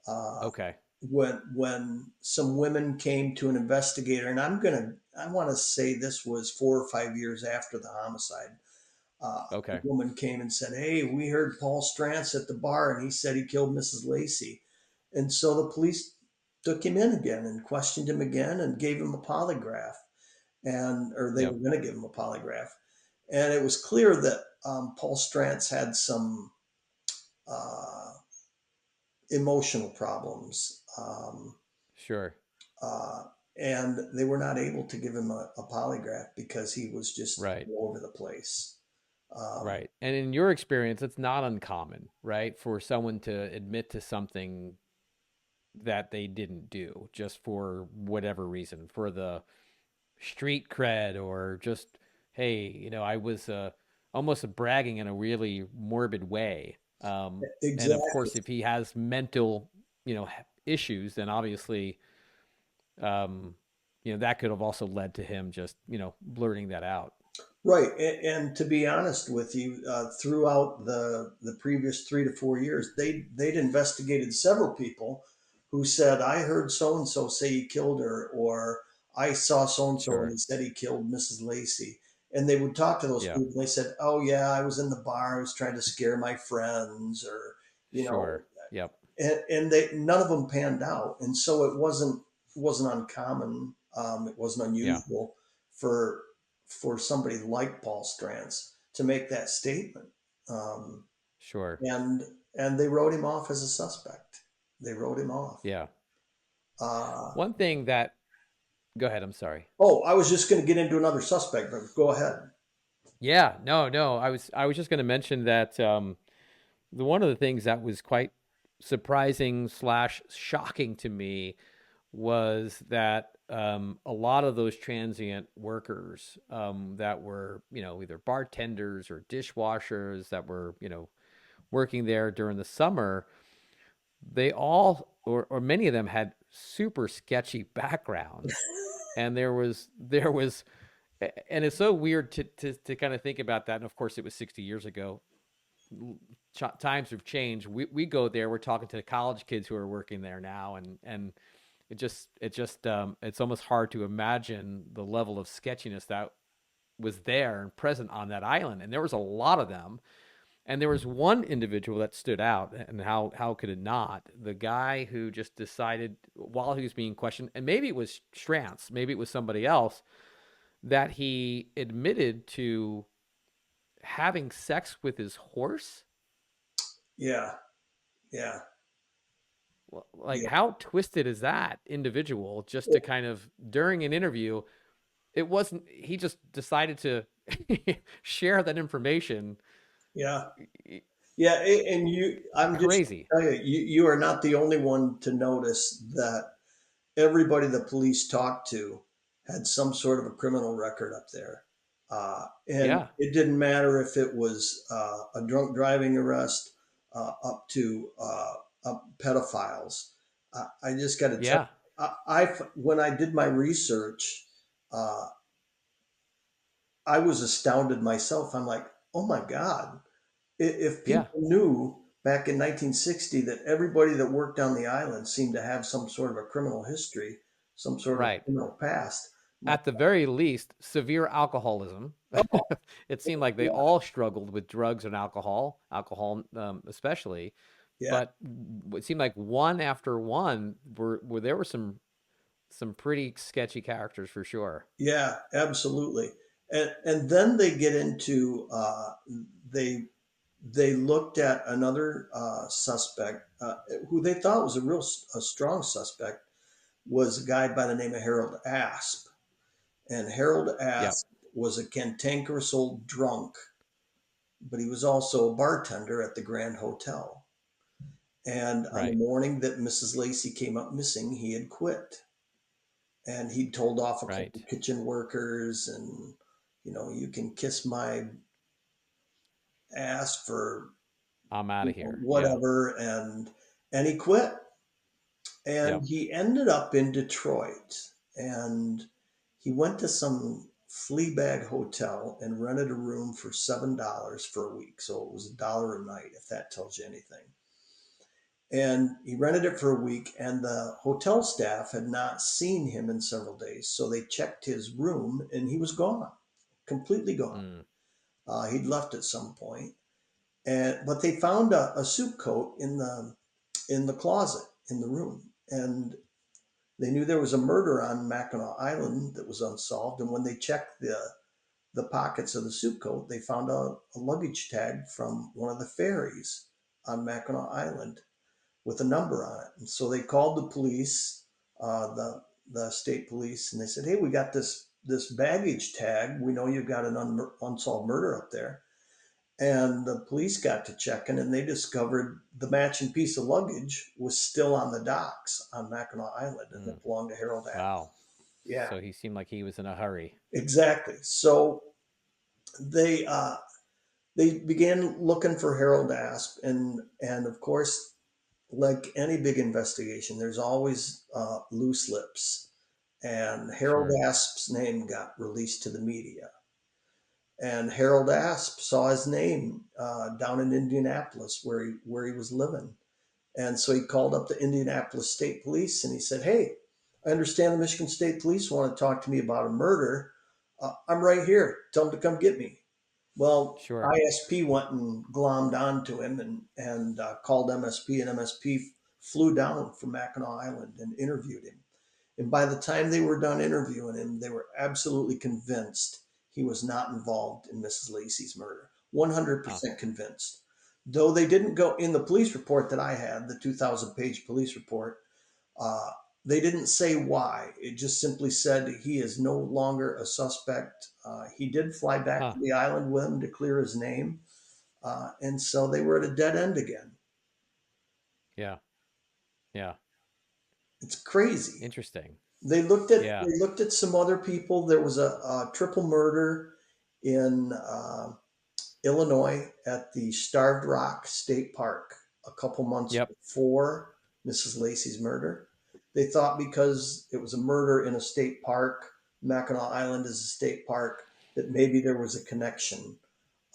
Uh, Okay. when some women came to an investigator, and I want to say this was 4 or 5 years after the homicide. A Okay. woman came and said, "Hey, we heard Paul Strantz at the bar, and he said he killed Mrs. Lacy." And so the police took him in again and questioned him again and gave him a polygraph, and or they were Yep. going to give him a polygraph, and it was clear that Paul Strantz had some uh, emotional problems. Sure. Uh, and they were not able to give him a polygraph because he was just Right. all over the place. Um, Right. And in your experience, it's not uncommon, right, for someone to admit to something that they didn't do just for whatever reason, for the street cred or just, hey, I was almost bragging in a really morbid way. And of exactly. course, if he has mental, issues, then obviously, um, that could have also led to him just, blurting that out. Right. And to be honest with you, throughout the previous 3 to 4 years, they'd investigated several people who said, "I heard so and so say he killed her," or "I saw so and so and Sure. he said he killed Mrs. Lacy." And they would talk to those Yeah. people. And they said, "Oh yeah, I was in the bar. I was trying to scare my friends," or you know, Sure. Yep. and they none of them panned out. And so it wasn't uncommon. It wasn't Yeah. unusual for somebody like Paul Strantz to make that statement. Um, Sure. and and they wrote him off as a suspect. They wrote him off. Yeah. Uh, One thing that, go ahead. I'm sorry. oh, I was just going to get into another suspect, but go ahead. Yeah. No, no. I was just going to mention that one of the things that was quite surprising slash shocking to me was that a lot of those transient workers that were, either bartenders or dishwashers that were, working there during the summer, they all, or many of them had super sketchy backgrounds. And there was, and it's so weird to kind of think about that. And of course, it was 60 years ago. Times have changed. We go there. We're talking to college kids who are working there now, and it just it's almost hard to imagine the level of sketchiness that was there and present on that island. And there was a lot of them. And there was one individual that stood out, and how could it not? The guy who just decided while he was being questioned, and maybe it was Strantz, maybe it was somebody else, that he admitted to having sex with his horse. Yeah, yeah, Like, yeah. how twisted is that individual just to kind of, during an interview, it wasn't, he just decided to share that information. Yeah. Yeah, and I'm just Crazy. tell you, you are not the only one to notice that everybody the police talked to had some sort of a criminal record up there. And Yeah. it didn't matter if it was a drunk driving arrest up to pedophiles. I just got to tell Yeah. you, when I did my research, uh, I was astounded myself. I'm like, oh my God, if Yeah. people knew back in 1960 that everybody that worked on the island seemed to have some sort of a criminal history, some sort of Right. criminal past. I'm like, At the very least, severe alcoholism. oh, It seemed like they yeah, all struggled with drugs and alcohol especially. yeah, But it seemed like one after one were there were some pretty sketchy characters for sure. yeah, absolutely. And then they get into they they looked at another suspect who they thought was a strong suspect was a guy by the name of Harold Asp. And Harold Yep. Asp was a cantankerous old drunk, but he was also a bartender at the Grand Hotel. And on the Right. morning that Mrs. Lacy came up missing, he had quit. And he'd told off a Right. couple kitchen workers and, you can kiss my ass for I'm out of here. Yeah. whatever. And he quit. And Yep. he ended up in Detroit. And he went to some flea bag hotel and rented a room for $7 for a week. So it was $1 a night, if that tells you anything. And he rented it for a week, and the hotel staff had not seen him in several days. So they checked his room, and he was gone, completely gone. Mm. He'd left at some point, but they found a suit coat in the closet in the room, and they knew there was a murder on Mackinac Island that was unsolved. And when they checked the pockets of the suit coat, they found a luggage tag from one of the ferries on Mackinac Island with a number on it. And so they called the police, the state police, and they said, "Hey, we got this baggage tag. We know you've got an unsolved murder up there." And the police got to checking, and they discovered the matching piece of luggage was still on the docks on Mackinac Island, and Mm. it belonged to Harold App. Wow. Yeah, So he seemed like he was in a hurry. exactly. So they uh, they began looking for Harold Asp, and of course, like any big investigation, there's always loose lips. And Harold Sure. Asp's name got released to the media, and Harold Asp saw his name down in Indianapolis where he was living, and so he called up the Indianapolis State Police and he said, "Hey, I understand the Michigan State Police want to talk to me about a murder. I'm right here. Tell them to come get me." Well, Sure. ISP went and glommed onto him and called MSP, and MSP flew down from Mackinac Island and interviewed him. And by the time they were done interviewing him, they were absolutely convinced he was not involved in Mrs. Lacy's murder. Huh. 100% convinced. Though they didn't go in the police report that I had, the 2,000-page police report, uh, they didn't say why. It just simply said he is no longer a suspect. He did fly back Huh. to the island with him to clear his name. And so they were at a dead end again. Yeah. Yeah. It's crazy. Interesting. They looked at Yeah. they looked at some other people. There was a triple murder in Illinois at the Starved Rock State Park a couple months Yep. before Mrs. Lacy's murder. They thought because it was a murder in a state park, Mackinac Island is a state park, that maybe there was a connection.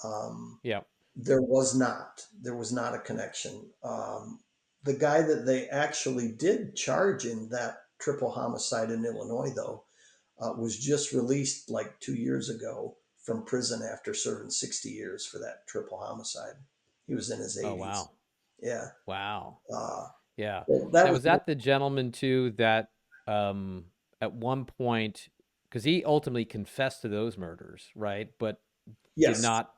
Um, Yep. there was not. There was not a connection. The guy that they actually did charge in that triple homicide in Illinois, though, was just released like 2 years ago from prison after serving 60 years for that triple homicide. He was in his Oh 80s. wow. Yeah. Wow. Uh, Yeah. well, that Now was was that the gentleman too that at one point because he ultimately confessed to those murders, right? But did yes. not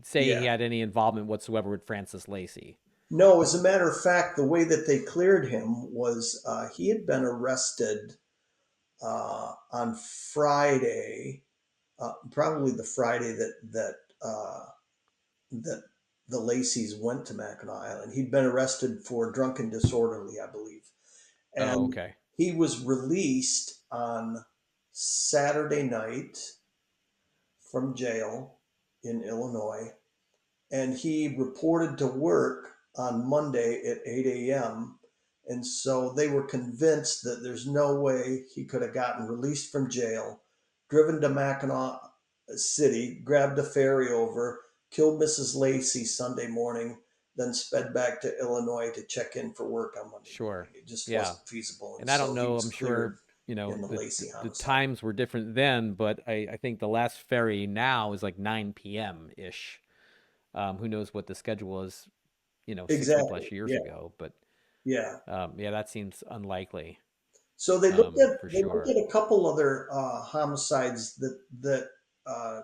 say he Yeah. had any involvement whatsoever with Frances Lacy. No, as a matter of fact, the way that they cleared him was he had been arrested on Friday, probably the Friday that the Lacey's went to Mackinac Island. He'd been arrested for drunken disorderly, I believe, Oh, and okay. he was released on Saturday night from jail in Illinois, and he reported to work on Monday at 8 a.m. And so they were convinced that there's no way he could have gotten released from jail, driven to Mackinac City, grabbed a ferry over, killed Mrs. Lacy Sunday morning, then sped back to Illinois to check in for work on Monday morning. Sure. It just Yeah. wasn't feasible. And And I don't so he know, was I'm cleared sure, you know, in the Lacy the homicide. times were different then, but I think the last ferry now is like 9 p.m. ish. Who knows what the schedule is, 60 Exactly. plus years Yeah. ago, but Yeah. yeah, that seems unlikely, So for they looked sure. at a couple other homicides that uh,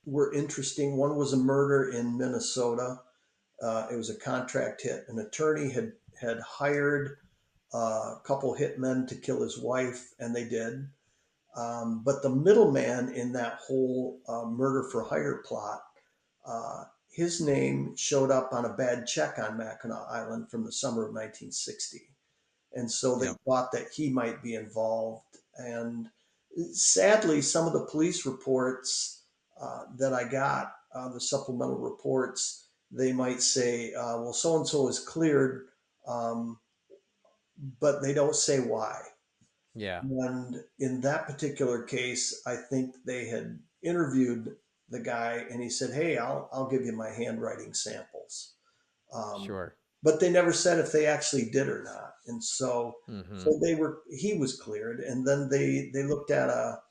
were interesting. One was a murder in Minnesota. It was a contract hit. An attorney had hired a couple hitmen to kill his wife, and they did. But the middleman in that whole murder for hire plot, his name showed up on a bad check on Mackinac Island from the summer of 1960. And so they Yep. thought that he might be involved. And sadly, some of the police reports that I got, the supplemental reports, they might say, well, so and so is cleared, um, but they don't say why. Yeah. And in that particular case, I think they had interviewed the guy, and he said, "Hey, I'll give you my handwriting samples." Um, Sure. but they never said if they actually did or not. And Mm-hmm. so he was cleared. And then they looked at a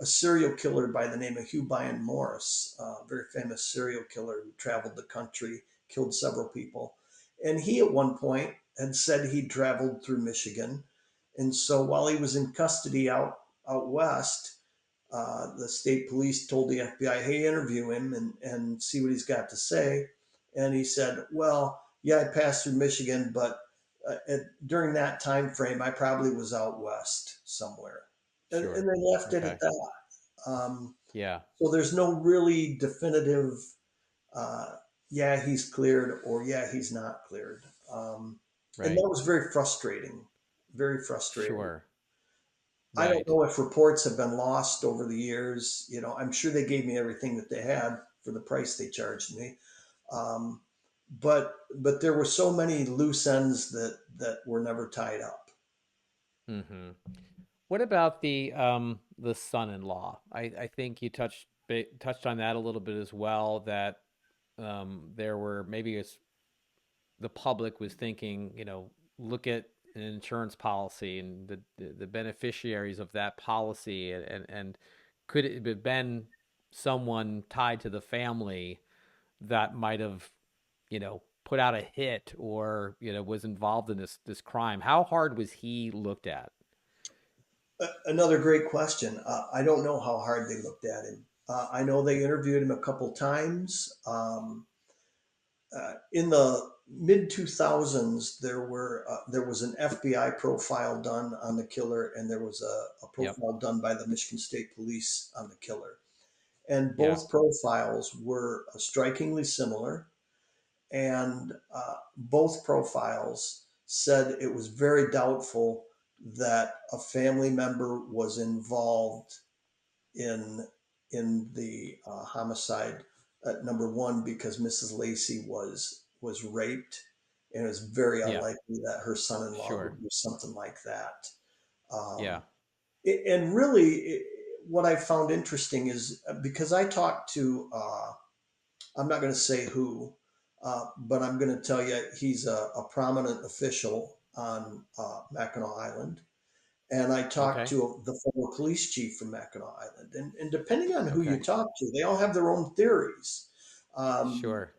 serial killer by the name of Hugh Bryan Morris, a very famous serial killer who traveled the country, killed several people. And he at one point had said he traveled through Michigan. And so while he was in custody out west, the state police told the FBI, "Hey, interview him and see what he's got to say." And he said, "Well, yeah, I passed through Michigan, but during that time frame, I probably was out west somewhere." And Sure. they left it at Okay. that. Um, Yeah. so there's no really definitive, uh, yeah, he's cleared or yeah, he's not cleared. And Right. that was very frustrating. Very frustrating. Sure. I don't Right. know if reports have been lost over the years. I'm sure they gave me everything that they had for the price they charged me. Um, but there were so many loose ends that were never tied up. Mm-hmm. What about the son-in-law? I think you touched on that a little bit as well. That there were maybe the public was thinking, look at an insurance policy and the beneficiaries of that policy, and could it have been someone tied to the family that might have, put out a hit or was involved in this crime? How hard was he looked at? Another great question. I don't know how hard they looked at him. I know they interviewed him a couple times. In the mid 2000s, there was an FBI profile done on the killer, and there was a Yep. profile done by the Michigan State Police on the killer. And Yeah. both profiles were strikingly similar. And both profiles said it was very doubtful that a family member was involved in the homicide. Number one, because Mrs. Lacy was raped, and it was very Yeah. unlikely that her son-in-law Sure. would do something like that. Yeah. Um, and really, what I found interesting is because I talked to I'm not going to say who, but I'm going to tell you he's a prominent official on Mackinac Island. And I talked Okay. to the former police chief from Mackinac Island. And depending on who Okay. you talk to, they all have their own theories. Um, Sure.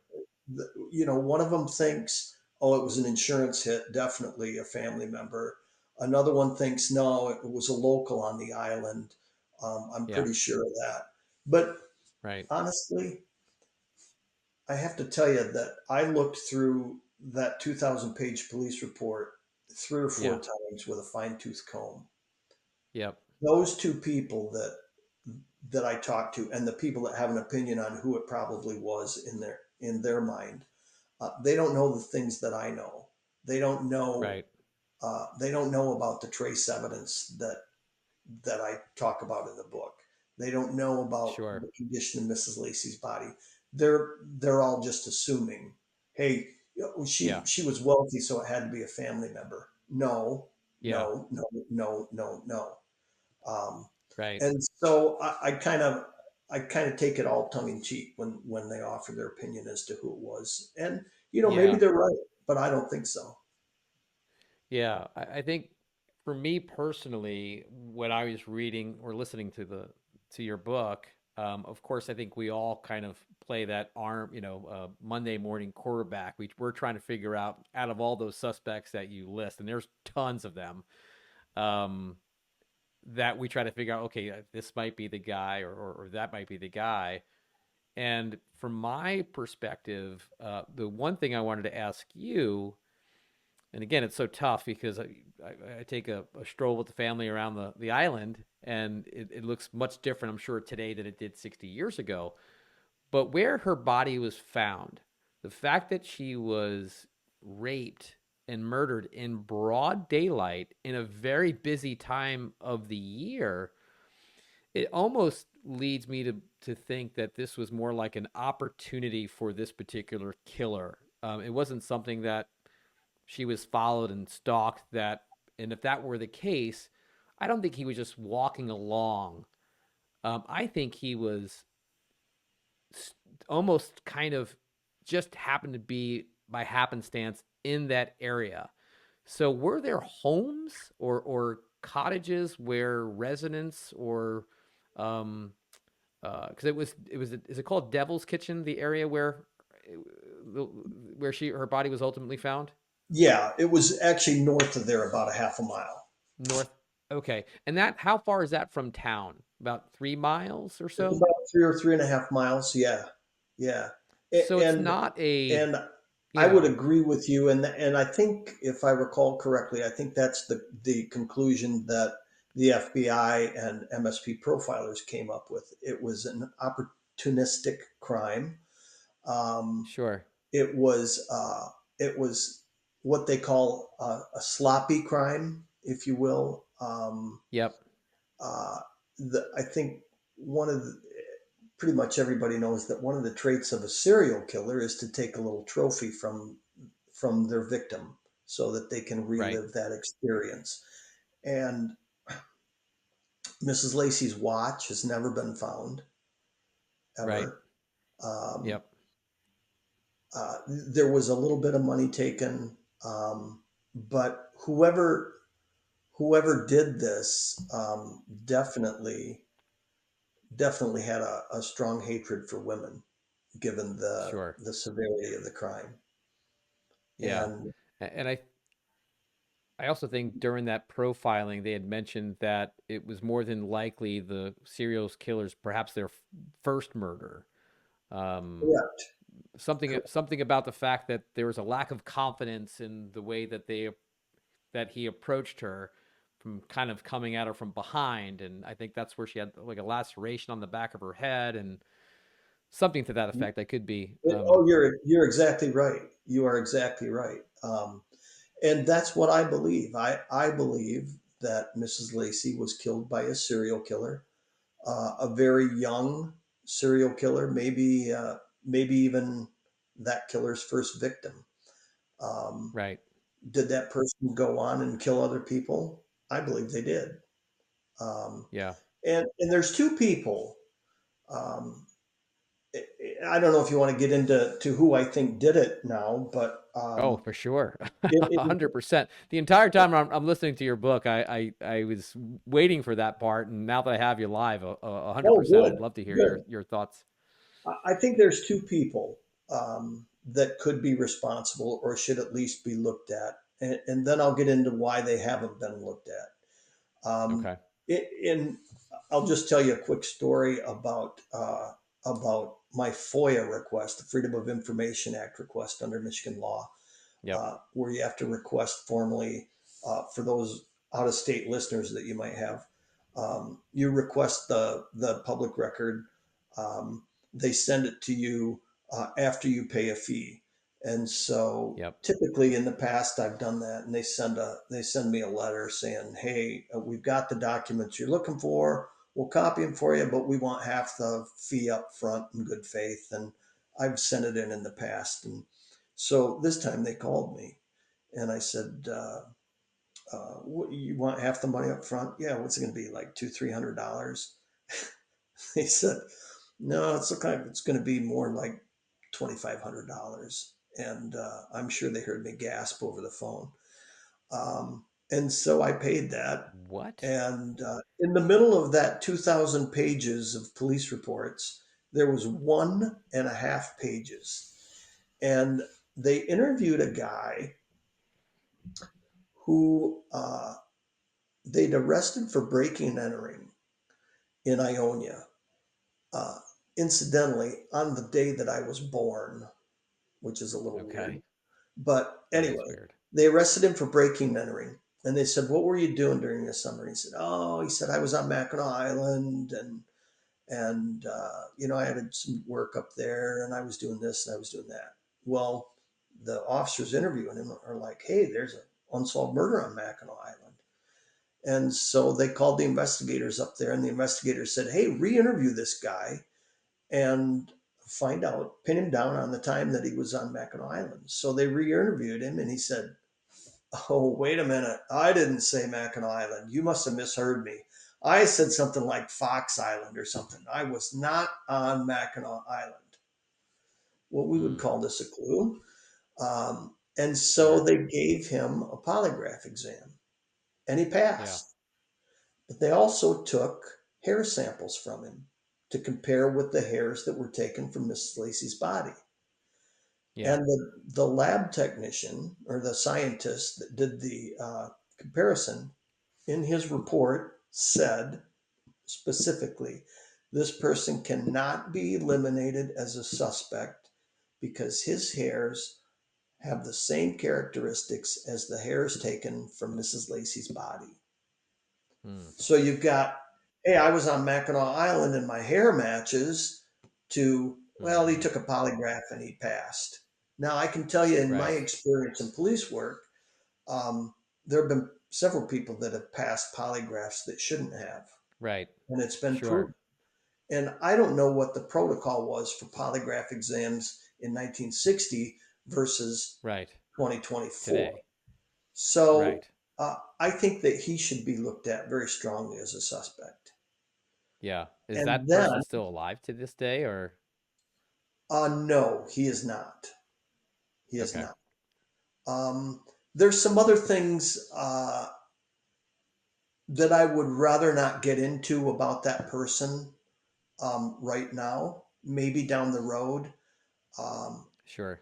one of them thinks, oh, it was an insurance hit, definitely a family member. Another one thinks, no, it was a local on the island. I'm Yeah. pretty sure of that. But Right. honestly, I have to tell you that I looked through that 2,000-page police report three or four Yeah. times with a fine tooth comb. Yep. Those two people that I talked to, and the people that have an opinion on who it probably was in their mind, they don't know the things that I know. They don't know. Right. They don't know about the trace evidence that I talk about in the book. They don't know about Sure. the condition of Mrs. Lacy's body. They're all just assuming, hey, She Yeah. was wealthy, so it had to be a family member. No, Yeah. no. Um, Right. and so I kind of take it all tongue in cheek when they offer their opinion as to who it was. And maybe Yeah. they're right, but I don't think so. Yeah. I think for me personally, when I was reading or listening to your book, of course, I think we all kind of play that Monday morning quarterback. We're trying to figure out of all those suspects that you list, and there's tons of them. Um, that we try to figure out, okay, this might be the guy, or that might be the guy. And from my perspective, the one thing I wanted to ask you, and again, it's so tough because I take a stroll with the family around the island, and it looks much different, I'm sure, today than it did 60 years ago. But where her body was found, the fact that she was raped and murdered in broad daylight in a very busy time of the year, it almost leads me to think that this was more like an opportunity for this particular killer. It wasn't something that she was followed and stalked. And if that were the case, I don't think he was just walking along. I think he was almost kind of just happened to be by happenstance in that area. So were there homes or cottages where residents or um, because it was is it called Devil's Kitchen, the area where she her body was ultimately found? Yeah, it was actually north of there about a half a mile. North. Okay, and that how far is that from town? About 3 miles or It's so. about 3 or 3.5 miles. Yeah, yeah, So it's and not a and I would yeah. agree with you. And I think if I recall correctly, I think that's the conclusion that the FBI and MSP profilers came up with. It was an opportunistic crime. Um, Sure. it was it was what they call a sloppy crime, if you will. Yep. Uh, I think one of the, pretty much everybody knows that one of the traits of a serial killer is to take a little trophy from their victim so that they can Right. relive that experience. And Mrs. Lacy's watch has never been found Right. ever. Um, Yep. there was a little bit of money taken, but whoever did this definitely had a strong hatred for women, given Sure. the severity of the crime. Yeah. And And I also think during that profiling, they had mentioned that it was more than likely the serial killers, perhaps their first murder. Um, correct, something about the fact that there was a lack of confidence in the way that he approached her, from kind of coming at her from behind, and I think that's where she had like a laceration on the back of her head and something to that effect. That could be oh, you're exactly right. You are exactly right. And that's what I believe. I believe that Mrs. Lacy was killed by a serial killer, a very young serial killer, maybe even that killer's first victim. Um, right. did that person go on and kill other people? I believe they did. Um, Yeah. and there's two people. Um, I don't know if you want to get into who I think did it now, but Oh, for sure. it, 100%. The entire time I'm listening to your book, I was waiting for that part. And now that I have you live, 100%, I'd good, love to hear good. your thoughts. I think there's two people that could be responsible or should at least be looked at, and then I'll get into why they haven't been looked at. Okay. In I'll just tell you a quick story about my FOIA request, the Freedom of Information Act request under Michigan law, Yep. where you have to request formally for those out of state listeners that you might have. You request the public record. Um, they send it to you after you pay a fee, and so Yep. typically in the past I've done that, and they send me a letter saying, "Hey, we've got the documents you're looking for. We'll copy them for you, but we want half the fee up front in good faith." And I've sent it in the past, and So this time they called me, and I said, what, "You want half the money up front?" "Yeah." "What's it going to be, like $200-300?" They said, "No, it's looking like it's going to be more like $2,500." And I'm sure they heard me gasp over the phone. And so I paid that. What? And in the middle of that 2,000 pages of police reports, there was 1.5 pages. And they interviewed a guy who they'd arrested for breaking and entering in Ionia. Uh, Incidentally, on the day that I was born, which is a little weird. Okay. But That is anyway, weird. they arrested him for breaking and entering. And they said, "What were you doing during this summer?" And he said, "Oh," he said, "I was on Mackinac Island, and I had some work up there, and I was doing this and I was doing that." Well, the officers interviewing him are like, "Hey, there's an unsolved murder on Mackinac Island." And so they called the investigators up there, and the investigators said, "Hey, re-interview this guy and find out, pin him down on the time that he was on Mackinac Island." So they re-interviewed him, and he said, "Oh, wait a minute. I didn't say Mackinac Island. You must have misheard me. I said something like Fox Island or something. I was not on Mackinac Island." Well, we would Hmm. call this a clue. And so Sure. they gave him a polygraph exam, and he Yeah. passed. But they also took hair samples from him to compare with the hairs that were taken from Mrs. Lacy's body. Yeah. And the lab technician or the scientist that did the comparison in his report said specifically, "This person cannot be eliminated as a suspect because his hairs have the same characteristics as the hairs taken from Mrs. Lacy's body." Hmm. So you've got, "Hey, I was on Mackinac Island and my hair matches," to, "Well, he Hmm. took a polygraph and he passed." Now, I can tell you in my Right. experience in police work, um, there have been several people that have passed polygraphs that shouldn't have, Right. and it's been Sure. proven. And I don't know what the protocol was for polygraph exams in 1960 versus Right. 2024. Today. So Right. I think that he should be looked at very strongly as a suspect. Yeah. Is And that then, person still alive to this day or? no, he is not. He is Okay. not. There's some other things that I would rather not get into about that person right now, maybe down the road. Um, Sure.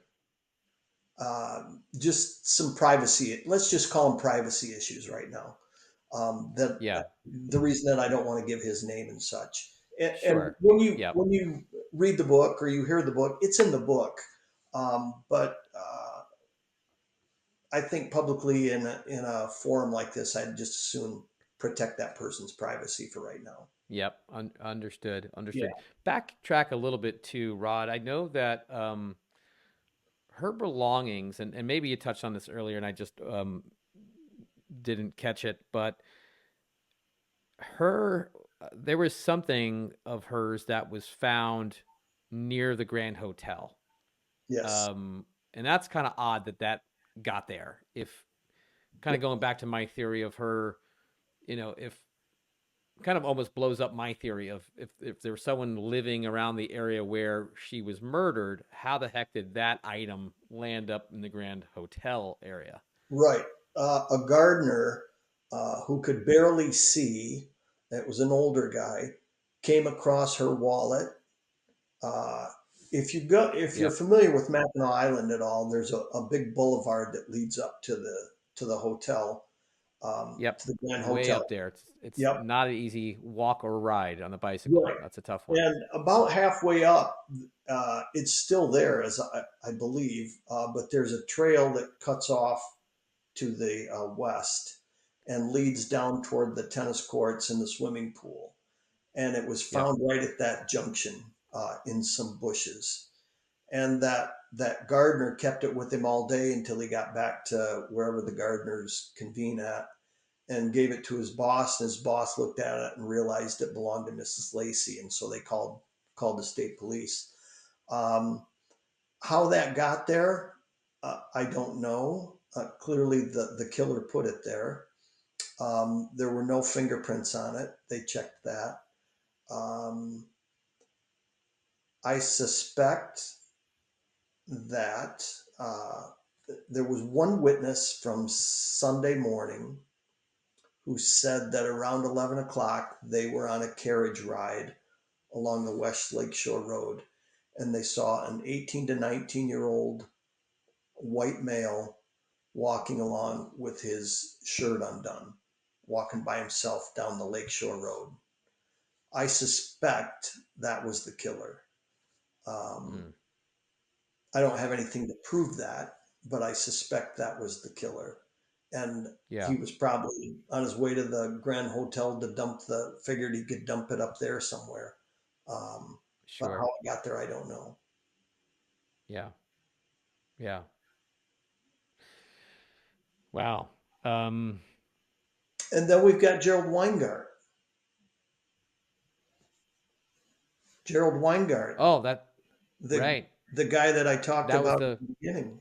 just some privacy. Let's just call them privacy issues right now. That Yeah. the reason that I don't want to give his name and such. And Sure. when you Yep. when you read the book or you hear the book, it's in the book. But I think publicly in a forum like this, I'd just as soon protect that person's privacy for right now. Yep. Understood. Yeah. Understood. Backtrack a little bit too, Rod. I know that her belongings, and maybe you touched on this earlier, and I just didn't catch it, but her there was something of hers that was found near the Grand Hotel, Yes. um, and that's kind of odd that that got there. If kind Yeah. of going back to my theory of her, if kind of almost blows up my theory of if there was someone living around the area where she was murdered, how the heck did that item land up in the Grand Hotel area? Right. A gardener who could barely see, it was an older guy, came across her wallet. Uh, if you're Yep. familiar with Mackinac Island at all, there's a big boulevard that leads up to the hotel, Yep. to the Grand Way Hotel. up there. It's Yep. not an easy walk or ride on the bicycle. Right. That's a tough one. And about halfway up, it's still there, as I believe, but there's a trail that cuts off to the west and leads down toward the tennis courts and the swimming pool. And it was Yep. found right at that junction in some bushes. And that gardener kept it with him all day until he got back to wherever the gardeners convene at, and gave it to his boss. And his boss looked at it and realized it belonged to Mrs. Lacy, and so they called the state police. Um, how that got there, I don't know. Clearly, the killer put it there. There were no fingerprints on it. They checked that. Um, I suspect that there was one witness from Sunday morning who said that around 11 o'clock they were on a carriage ride along the West Lakeshore Road and they saw an 18 to 19-year-old white male walking along with his shirt undone, walking by himself down the Lakeshore Road. I suspect that was the killer. Um, Mm. I don't have anything to prove that, but I suspect that was the killer. And Yeah. he was probably on his way to the Grand Hotel to figured he could dump it up there somewhere. Um, but how Sure. it got there, I don't know. Yeah. Yeah. Wow. Um, And then we've got Gerald Weingart. Gerald Weingart, oh, that the right. the guy that I talked That was about the at the beginning.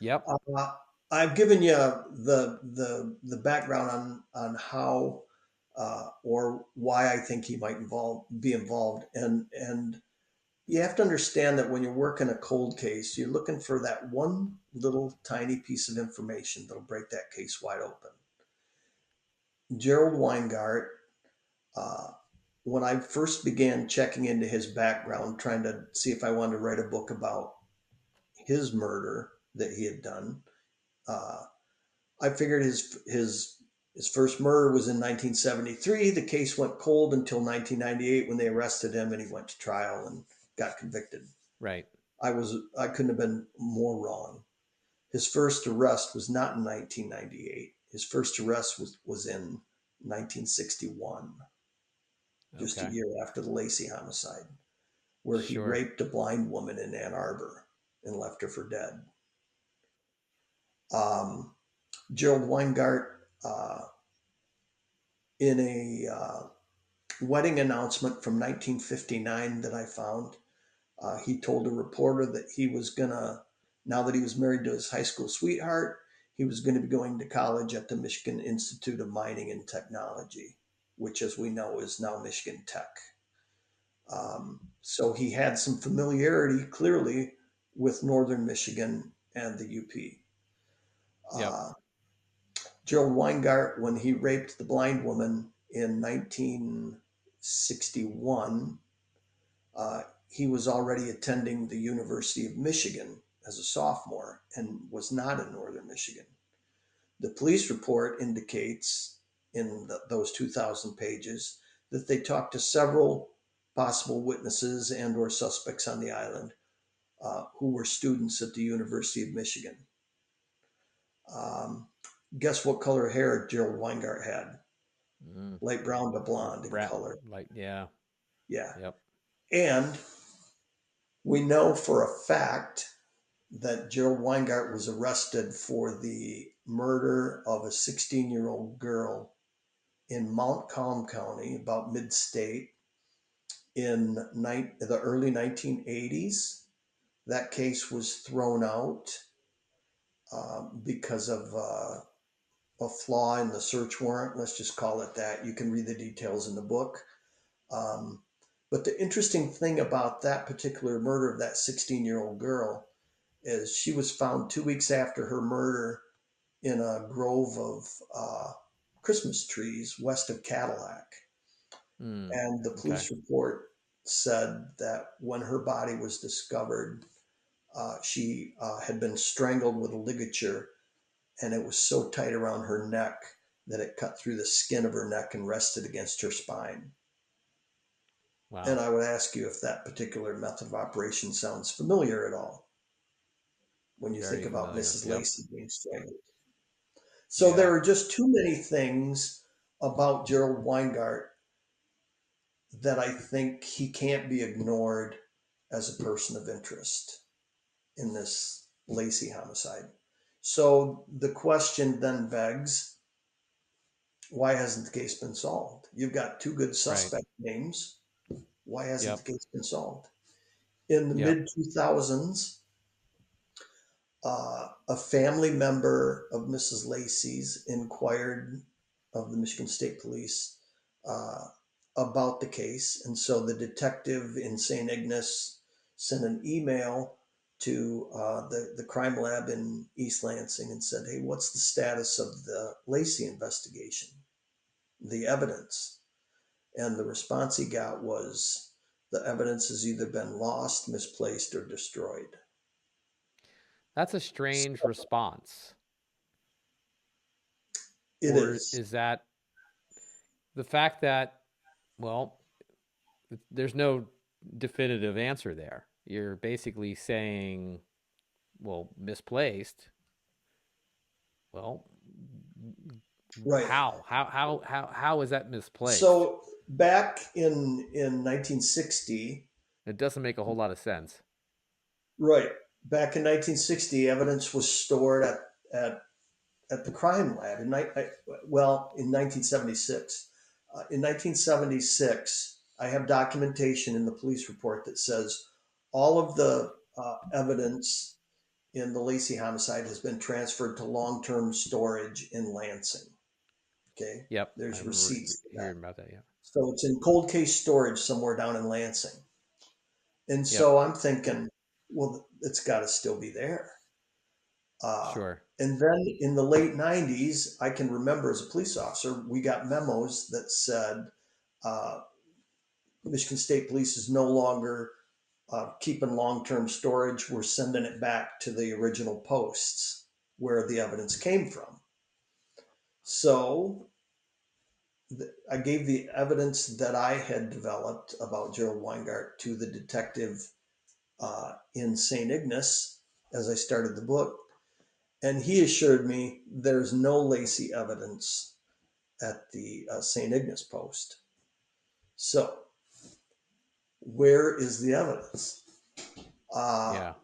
yep. Uh, I've given you the background on how or why I think he might be involved, and you have to understand that when you're working a cold case, you're looking for that one little tiny piece of information that'll break that case wide open. Gerald Weingart, uh, when I first began checking into his background, trying to see if I wanted to write a book about his murder that he had done, uh, I figured his first murder was in 1973. The case went cold until 1998 when they arrested him and he went to trial and got convicted. Right. I couldn't have been more wrong. His first arrest was not in 1998. His first arrest was in 1961, just a Okay. year after the Lacy homicide, where he Sure. raped a blind woman in Ann Arbor and left her for dead. Um, Gerald Weingart, in a wedding announcement from 1959 that I found, he told a reporter that he was gonna, now that he was married to his high school sweetheart, he was going to be going to college at the Michigan Institute of Mining and Technology, which, as we know, is now Michigan Tech. So he had some familiarity, clearly, with Northern Michigan and the UP. Yep. Uh, Gerald Weingart, when he raped the blind woman in 1961, he was already attending the University of Michigan as a sophomore and was not in Northern Michigan. The police report indicates in those 2,000 pages that they talked to several possible witnesses and or suspects on the island who were students at the University of Michigan. Um, guess what color hair Gerald Weingart had? Mm. Light brown to blonde in Brat. color. Like yeah. Yeah. Yep. And we know for a fact that Gerald Weingart was arrested for the murder of a 16-year-old girl in Montcalm County, about mid state, in the early 1980s. That case was thrown out because of a flaw in the search warrant. Let's just call it that. You can read the details in the book. Um, but the interesting thing about that particular murder of that 16-year-old girl is she was found 2 weeks after her murder in a grove of Christmas trees west of Cadillac. Mm. And the Okay. police report said that when her body was discovered, she had been strangled with a ligature, and it was so tight around her neck that it cut through the skin of her neck and rested against her spine. And Wow. I would ask you if that particular method of operation sounds familiar at all when you think Very about familiar. Mrs. Yep. Lacy being strangled. So Yeah. there are just too many things about Gerald Weingart that I think he can't be ignored as a person of interest in this Lacy homicide. So the question then begs, why hasn't the case been solved? You've got two good Right. suspect names. Why hasn't Yep. the case been solved? In the Yep. mid 2000s, A family member of Mrs. Lacy's inquired of the Michigan State Police uh, about the case. And so the detective in St. Ignace sent an email to the crime lab in East Lansing and said, "Hey, what's the status of the Lacy investigation, the evidence?" And the response he got was, "The evidence has either been lost, misplaced, or destroyed." That's a strange response. It Or is. is that the fact that, well, there's no definitive answer there? You're basically saying, well, misplaced. Well, Right. how is that misplaced? So back in 1960, It doesn't make a whole lot of sense. right, back in 1960, evidence was stored at, at the crime lab. Well, in 1976. In 1976, I have documentation in the police report that says all of the evidence in the Lacy homicide has been transferred to long-term storage in Lansing. Okay, Yep, I there's remember receipts for that. hearing about that. Yeah. So it's in cold case storage somewhere down in Lansing. And Yep. so I'm thinking, well, it's got to still be there. Uh, Sure. and then in the late 90s, I can remember as a police officer, we got memos that said uh, Michigan State Police is no longer keeping long term storage. We're sending it back to the original posts where the evidence came from. So I gave the evidence that I had developed about Gerald Weingart to the detective in St. Ignace as I started the book. And he assured me there's no Lacy evidence at the St. Ignace post. So, where is the evidence? Uh, Yeah.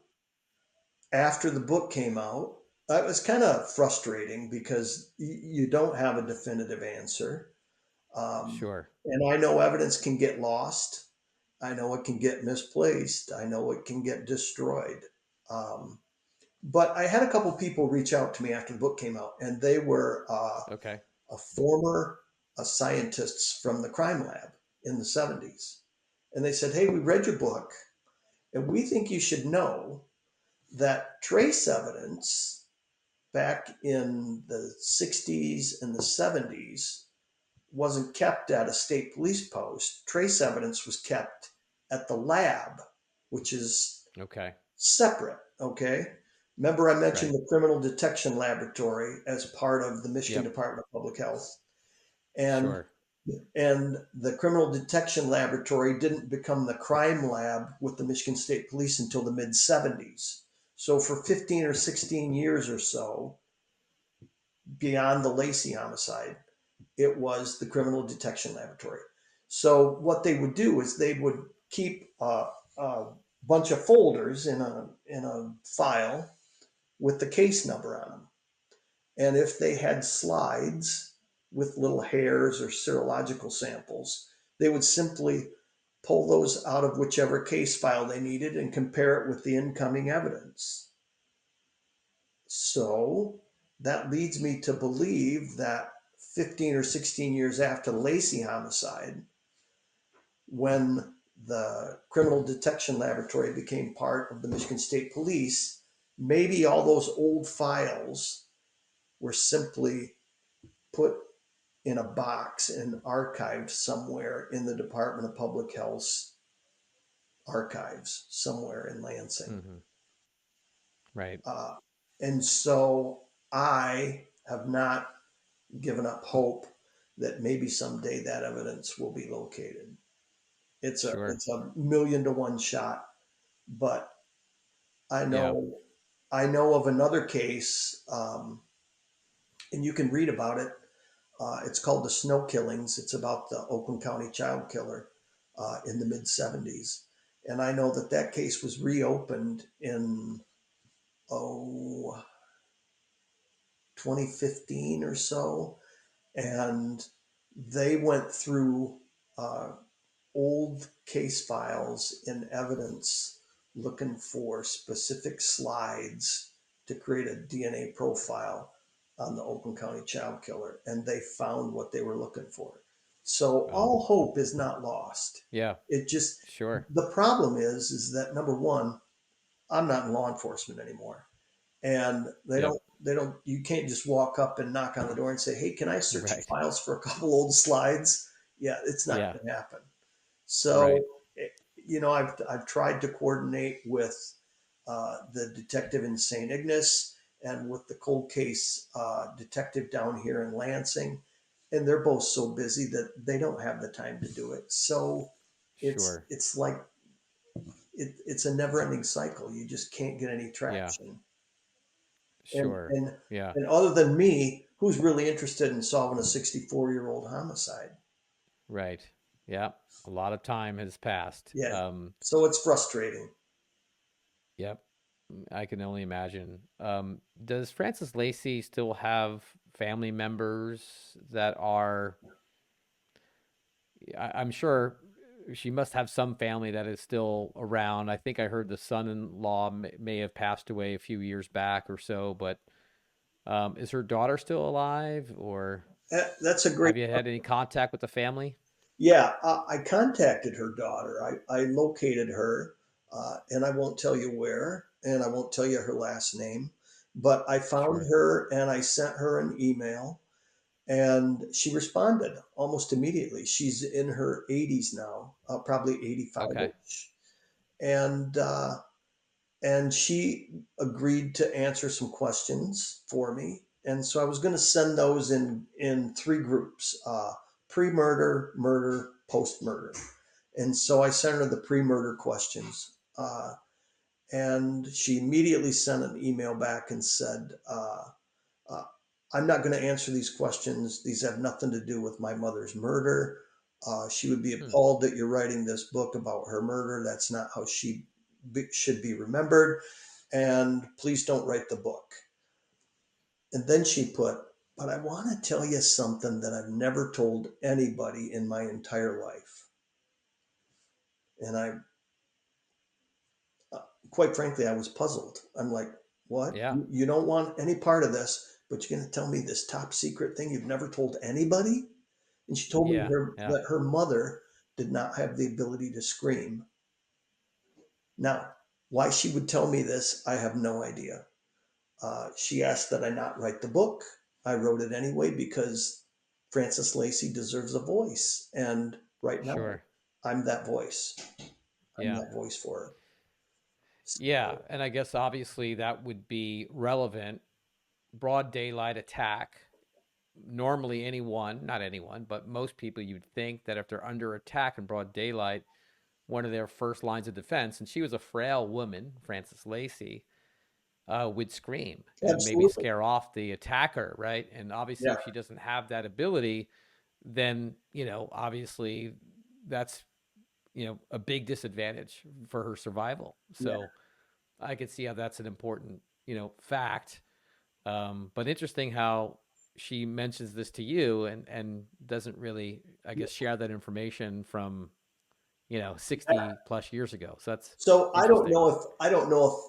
After the book came out, that was kind of frustrating because you don't have a definitive answer. Sure. And I know evidence can get lost. I know it can get misplaced. I know it can get destroyed. Um, but I had a couple people reach out to me after the book came out, and they were Okay. a former scientists from the crime lab in the 70s. And they said, "Hey, we read your book, and we think you should know that trace evidence back in the 60s and the 70s wasn't kept at a state police post. Trace evidence was kept at the lab, which is Okay. separate." Okay. Remember, I mentioned Right. the Criminal Detection Laboratory as part of the Michigan Yep. Department of Public Health. And Sure. the Criminal Detection Laboratory didn't become the crime lab with the Michigan State Police until the mid 70s. So for 15 or 16 years or so, beyond the Lacy homicide, it was the Criminal Detection Laboratory. So what they would do is they would keep a bunch of folders in a file with the case number on them. And if they had slides with little hairs or serological samples, they would simply pull those out of whichever case file they needed and compare it with the incoming evidence. So that leads me to believe that 15 or 16 years after the Lacy homicide, when the Criminal Detection Laboratory became part of the Michigan State Police, maybe all those old files were simply put in a box and archived somewhere in the Department of Public Health's archives somewhere in Lansing. Hmm. Right. Uh, and so I have not given up hope that maybe someday that evidence will be located. Sure. It's a million to one shot, but I Yeah. know I know of another case, and you can read about it. It's called the Snow Killings. It's about the Oakland County child killer in the mid 70s. And I know that that case was reopened in, oh, 2015 or so. And they went through uh, old case files and evidence looking for specific slides to create a DNA profile on the Oakland County child killer, and they found what they were looking for. So Oh, all hope is not lost. yeah, It just, sure. the problem is that number one, I'm not in law enforcement anymore, and Yep. they don't, you can't just walk up and knock on the door and say, hey, can I search your Right. files for a couple old slides? Yeah, it's not Yeah. going to happen. So, Right. I've tried to coordinate with the detective in St. Ignace and with the cold case detective down here in Lansing, and they're both so busy that they don't have the time to do it. So Sure. it's like it's a never ending cycle. You just can't get any Yeah. traction. And Sure. and Yeah. and other than me, who's really interested in solving a 64-year-old homicide? Right. Yeah. A lot of time has passed. Yeah. So it's frustrating. Yep. I can only imagine. Does Frances Lacy still have family members that are, I'm sure she must have some family that is still around. I think I heard the son-in-law may have passed away a few years back or so, but is her daughter still alive, or That's a great. have you had any contact with the family? Yeah, I contacted her daughter. I located her, and I won't tell you where, and I won't tell you her last name, but I found Sure. her and I sent her an email, and she responded almost immediately. She's in her 80s now, probably 85 Okay. ish, and she agreed to answer some questions for me. And so I was going to send those in three groups: pre-murder, murder, post-murder. And so I sent her the pre-murder questions, and she immediately sent an email back and said, uh, "I'm not going to answer these questions. These have nothing to do with my mother's murder. She would be Hmm. appalled that you're writing this book about her murder. That's not how should be remembered. And please don't write the book." And then she put, "But I want to tell you something that I've never told anybody in my entire life." And uh, quite frankly, I was puzzled. I'm like, what? Yeah. You don't want any part of this, but you're going to tell me this top secret thing you've never told anybody? And she told me Yeah. Yeah. that her mother did not have the ability to scream. Now, why she would tell me this, I have no idea. She asked that I not write the book. I wrote it anyway because Frances Lacy deserves a voice. And right now, Sure. I'm that voice. I'm Yeah. that voice for her. Yeah. So, And I guess obviously that would be relevant. Broad daylight attack. Normally, anyone, not anyone, but most people, you'd think that if they're under attack in broad daylight, one of their first lines of defense, and she was a frail woman, Frances Lacy, would scream and maybe absolutely. scare off the attacker, right? And obviously, Yeah. if she doesn't have that ability, then, obviously that's, a big disadvantage for her survival. Yeah. So I could see how that's an important, fact. But interesting how she mentions this to you and doesn't really, I guess, share that information from, 60 plus years ago. So that's So interesting. I don't know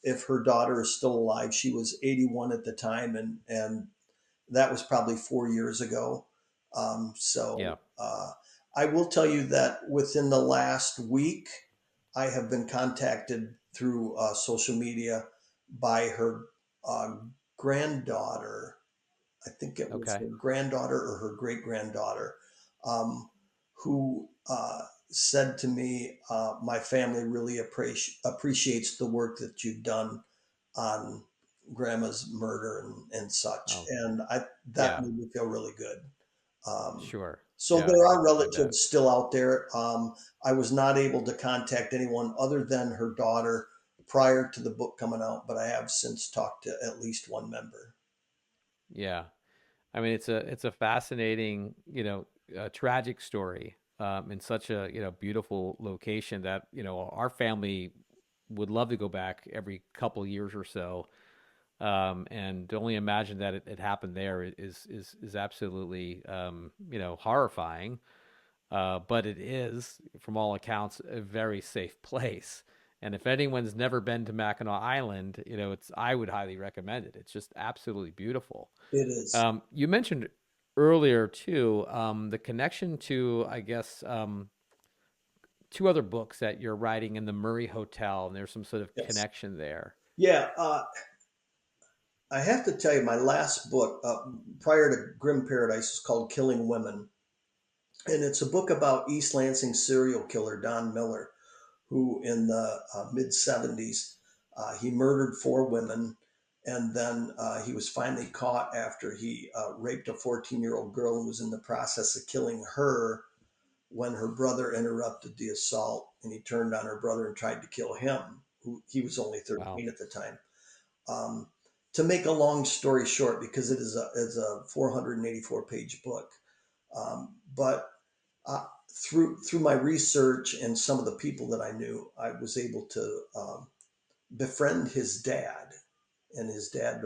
if her daughter is still alive. She was 81 at the time, and that was probably 4 years ago. Yeah. I will tell you that within the last week, I have been contacted through social media by her uh, granddaughter. I think it was Okay. her granddaughter or her great granddaughter, um, who said to me, "My family really appreciates the work that you've done on Grandma's murder and such," Oh, and that yeah. made me feel really good. Um, Sure. so Yeah. there are I bet. relatives still out there. I was not able to contact anyone other than her daughter prior to the book coming out, but I have since talked to at least one member. Yeah. I mean, it's a fascinating, tragic story, in such a, beautiful location that, our family would love to go back every couple years or so. And to only imagine that it happened there is absolutely, horrifying. But it is, from all accounts, a very safe place. And if anyone's never been to Mackinac Island, I would highly recommend it. It's just absolutely beautiful. It is. You mentioned earlier too, the connection to, I guess, two other books that you're writing in the Murray Hotel, and there's some sort of Yes. connection there. Yeah. I have to tell you, my last book prior to Grim Paradise is called Killing Women. And it's a book about East Lansing serial killer Don Miller, who in the mid 70s, he murdered four women. And then he was finally caught after he raped a 14-year-old girl who was in the process of killing her when her brother interrupted the assault, and he turned on her brother and tried to kill him, who he was only Wow. 13 at the time. Um, to make a long story short, because it's a 484-page book, but through my research and some of the people that I knew, I was able to befriend his dad, and his dad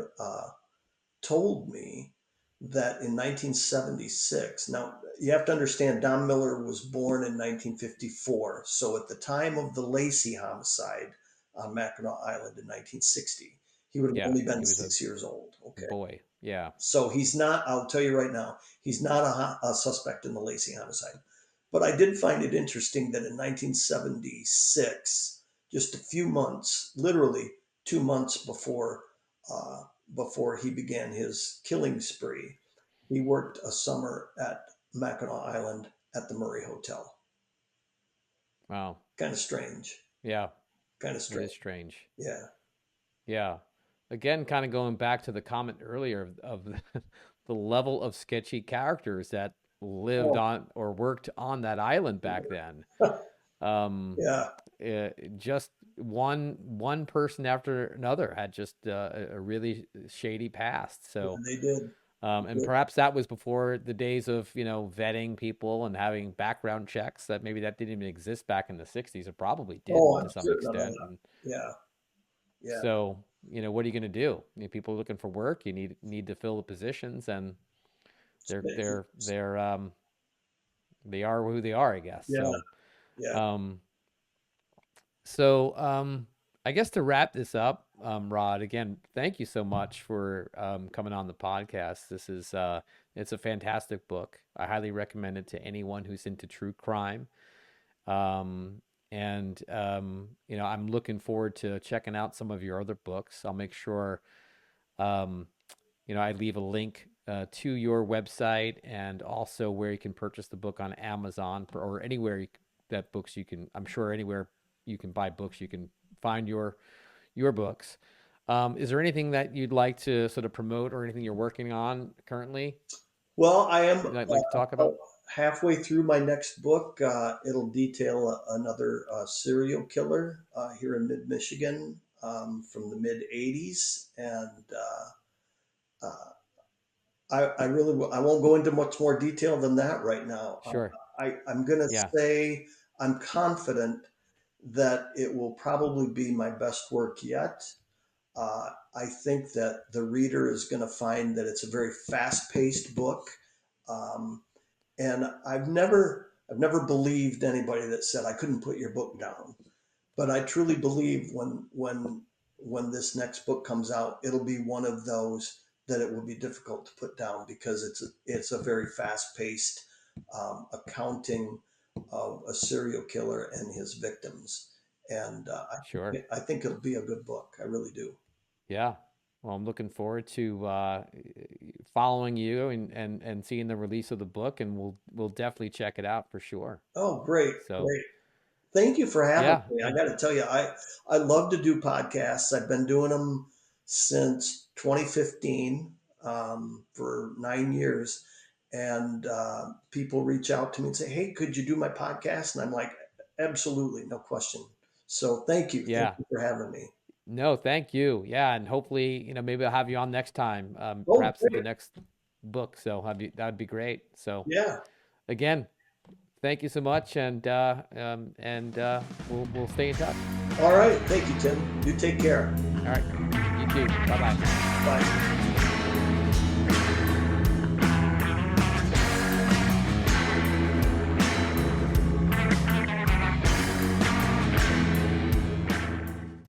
told me that in 1976, now you have to understand, Don Miller was born in 1954. So at the time of the Lacy homicide on Mackinac Island in 1960, he would have Yeah, only been he was a 6 years old. Okay. boy. Yeah. So he's not, I'll tell you right now, he's not a suspect in the Lacy homicide. But I did find it interesting that in 1976, just a few months, literally 2 months uh, before he began his killing spree, he worked a summer at Mackinac Island at the Murray Hotel. Wow. Kind of strange. Yeah, Kind of it is strange. strange. Yeah. Yeah. Again, kind of going back to the comment earlier of the level of sketchy characters that lived Oh, on or worked on that island back then. Um, yeah. just one person after another had just a really shady past. Yeah, So, they did. They and did. perhaps that was before the days of, vetting people and having background checks, that maybe that didn't even exist back in the 60s. It probably Oh, didn't to I'm some certain of that. extent. And Yeah. Yeah. so, what are you going to do? People are looking for work. You need to fill the positions, and they're they're they're they are who they are, I guess. Yeah. So, Yeah. um, so I guess to wrap this up, Rod, again, thank you so much for coming on the podcast. This is it's a fantastic book. I highly recommend it to anyone who's into true crime. Um, and I'm looking forward to checking out some of your other books. I'll make sure um, I leave a link to your website, and also where you can purchase the book on Amazon, or anywhere that books you can. I'm sure anywhere you can buy books, you can find your books. Is there anything that you'd like to sort of promote, or anything you're working on currently Well, I am you'd like to talk about about? halfway through my next book. It'll detail another serial killer here in mid Michigan from the mid 80s. And I really I won't go into much more detail than that right now. Sure. I'm going to Yeah. say I'm confident that it will probably be my best work yet. I think that the reader is going to find that it's a very fast-paced book, um, and I've never believed anybody that said I couldn't put your book down. But I truly believe when this next book comes out, it'll be one of those that it will be difficult to put down, because it's a very fast-paced accounting of a serial killer and his victims, and Sure. I think it'll be a good book. I really do. Yeah. Well, I'm looking forward to following you, and seeing the release of the book, and we'll definitely check it out for sure. Oh, great, So great. Thank you for having yeah, me. I got to tell you, I love to do podcasts. I've been doing them since 2015 for 9 years, and people reach out to me and say, "Hey, could you do my podcast?" And I'm like, "Absolutely, no question." So thank yeah. you for having me. No, thank you. Yeah, and hopefully, maybe I'll have you on next time. Oh, Perhaps at the great. next book. So that'd be great. So Yeah. again, thank you so much, and we'll stay in touch. All right. Thank you, Tim. You take care. All right, you too. Bye bye. Bye.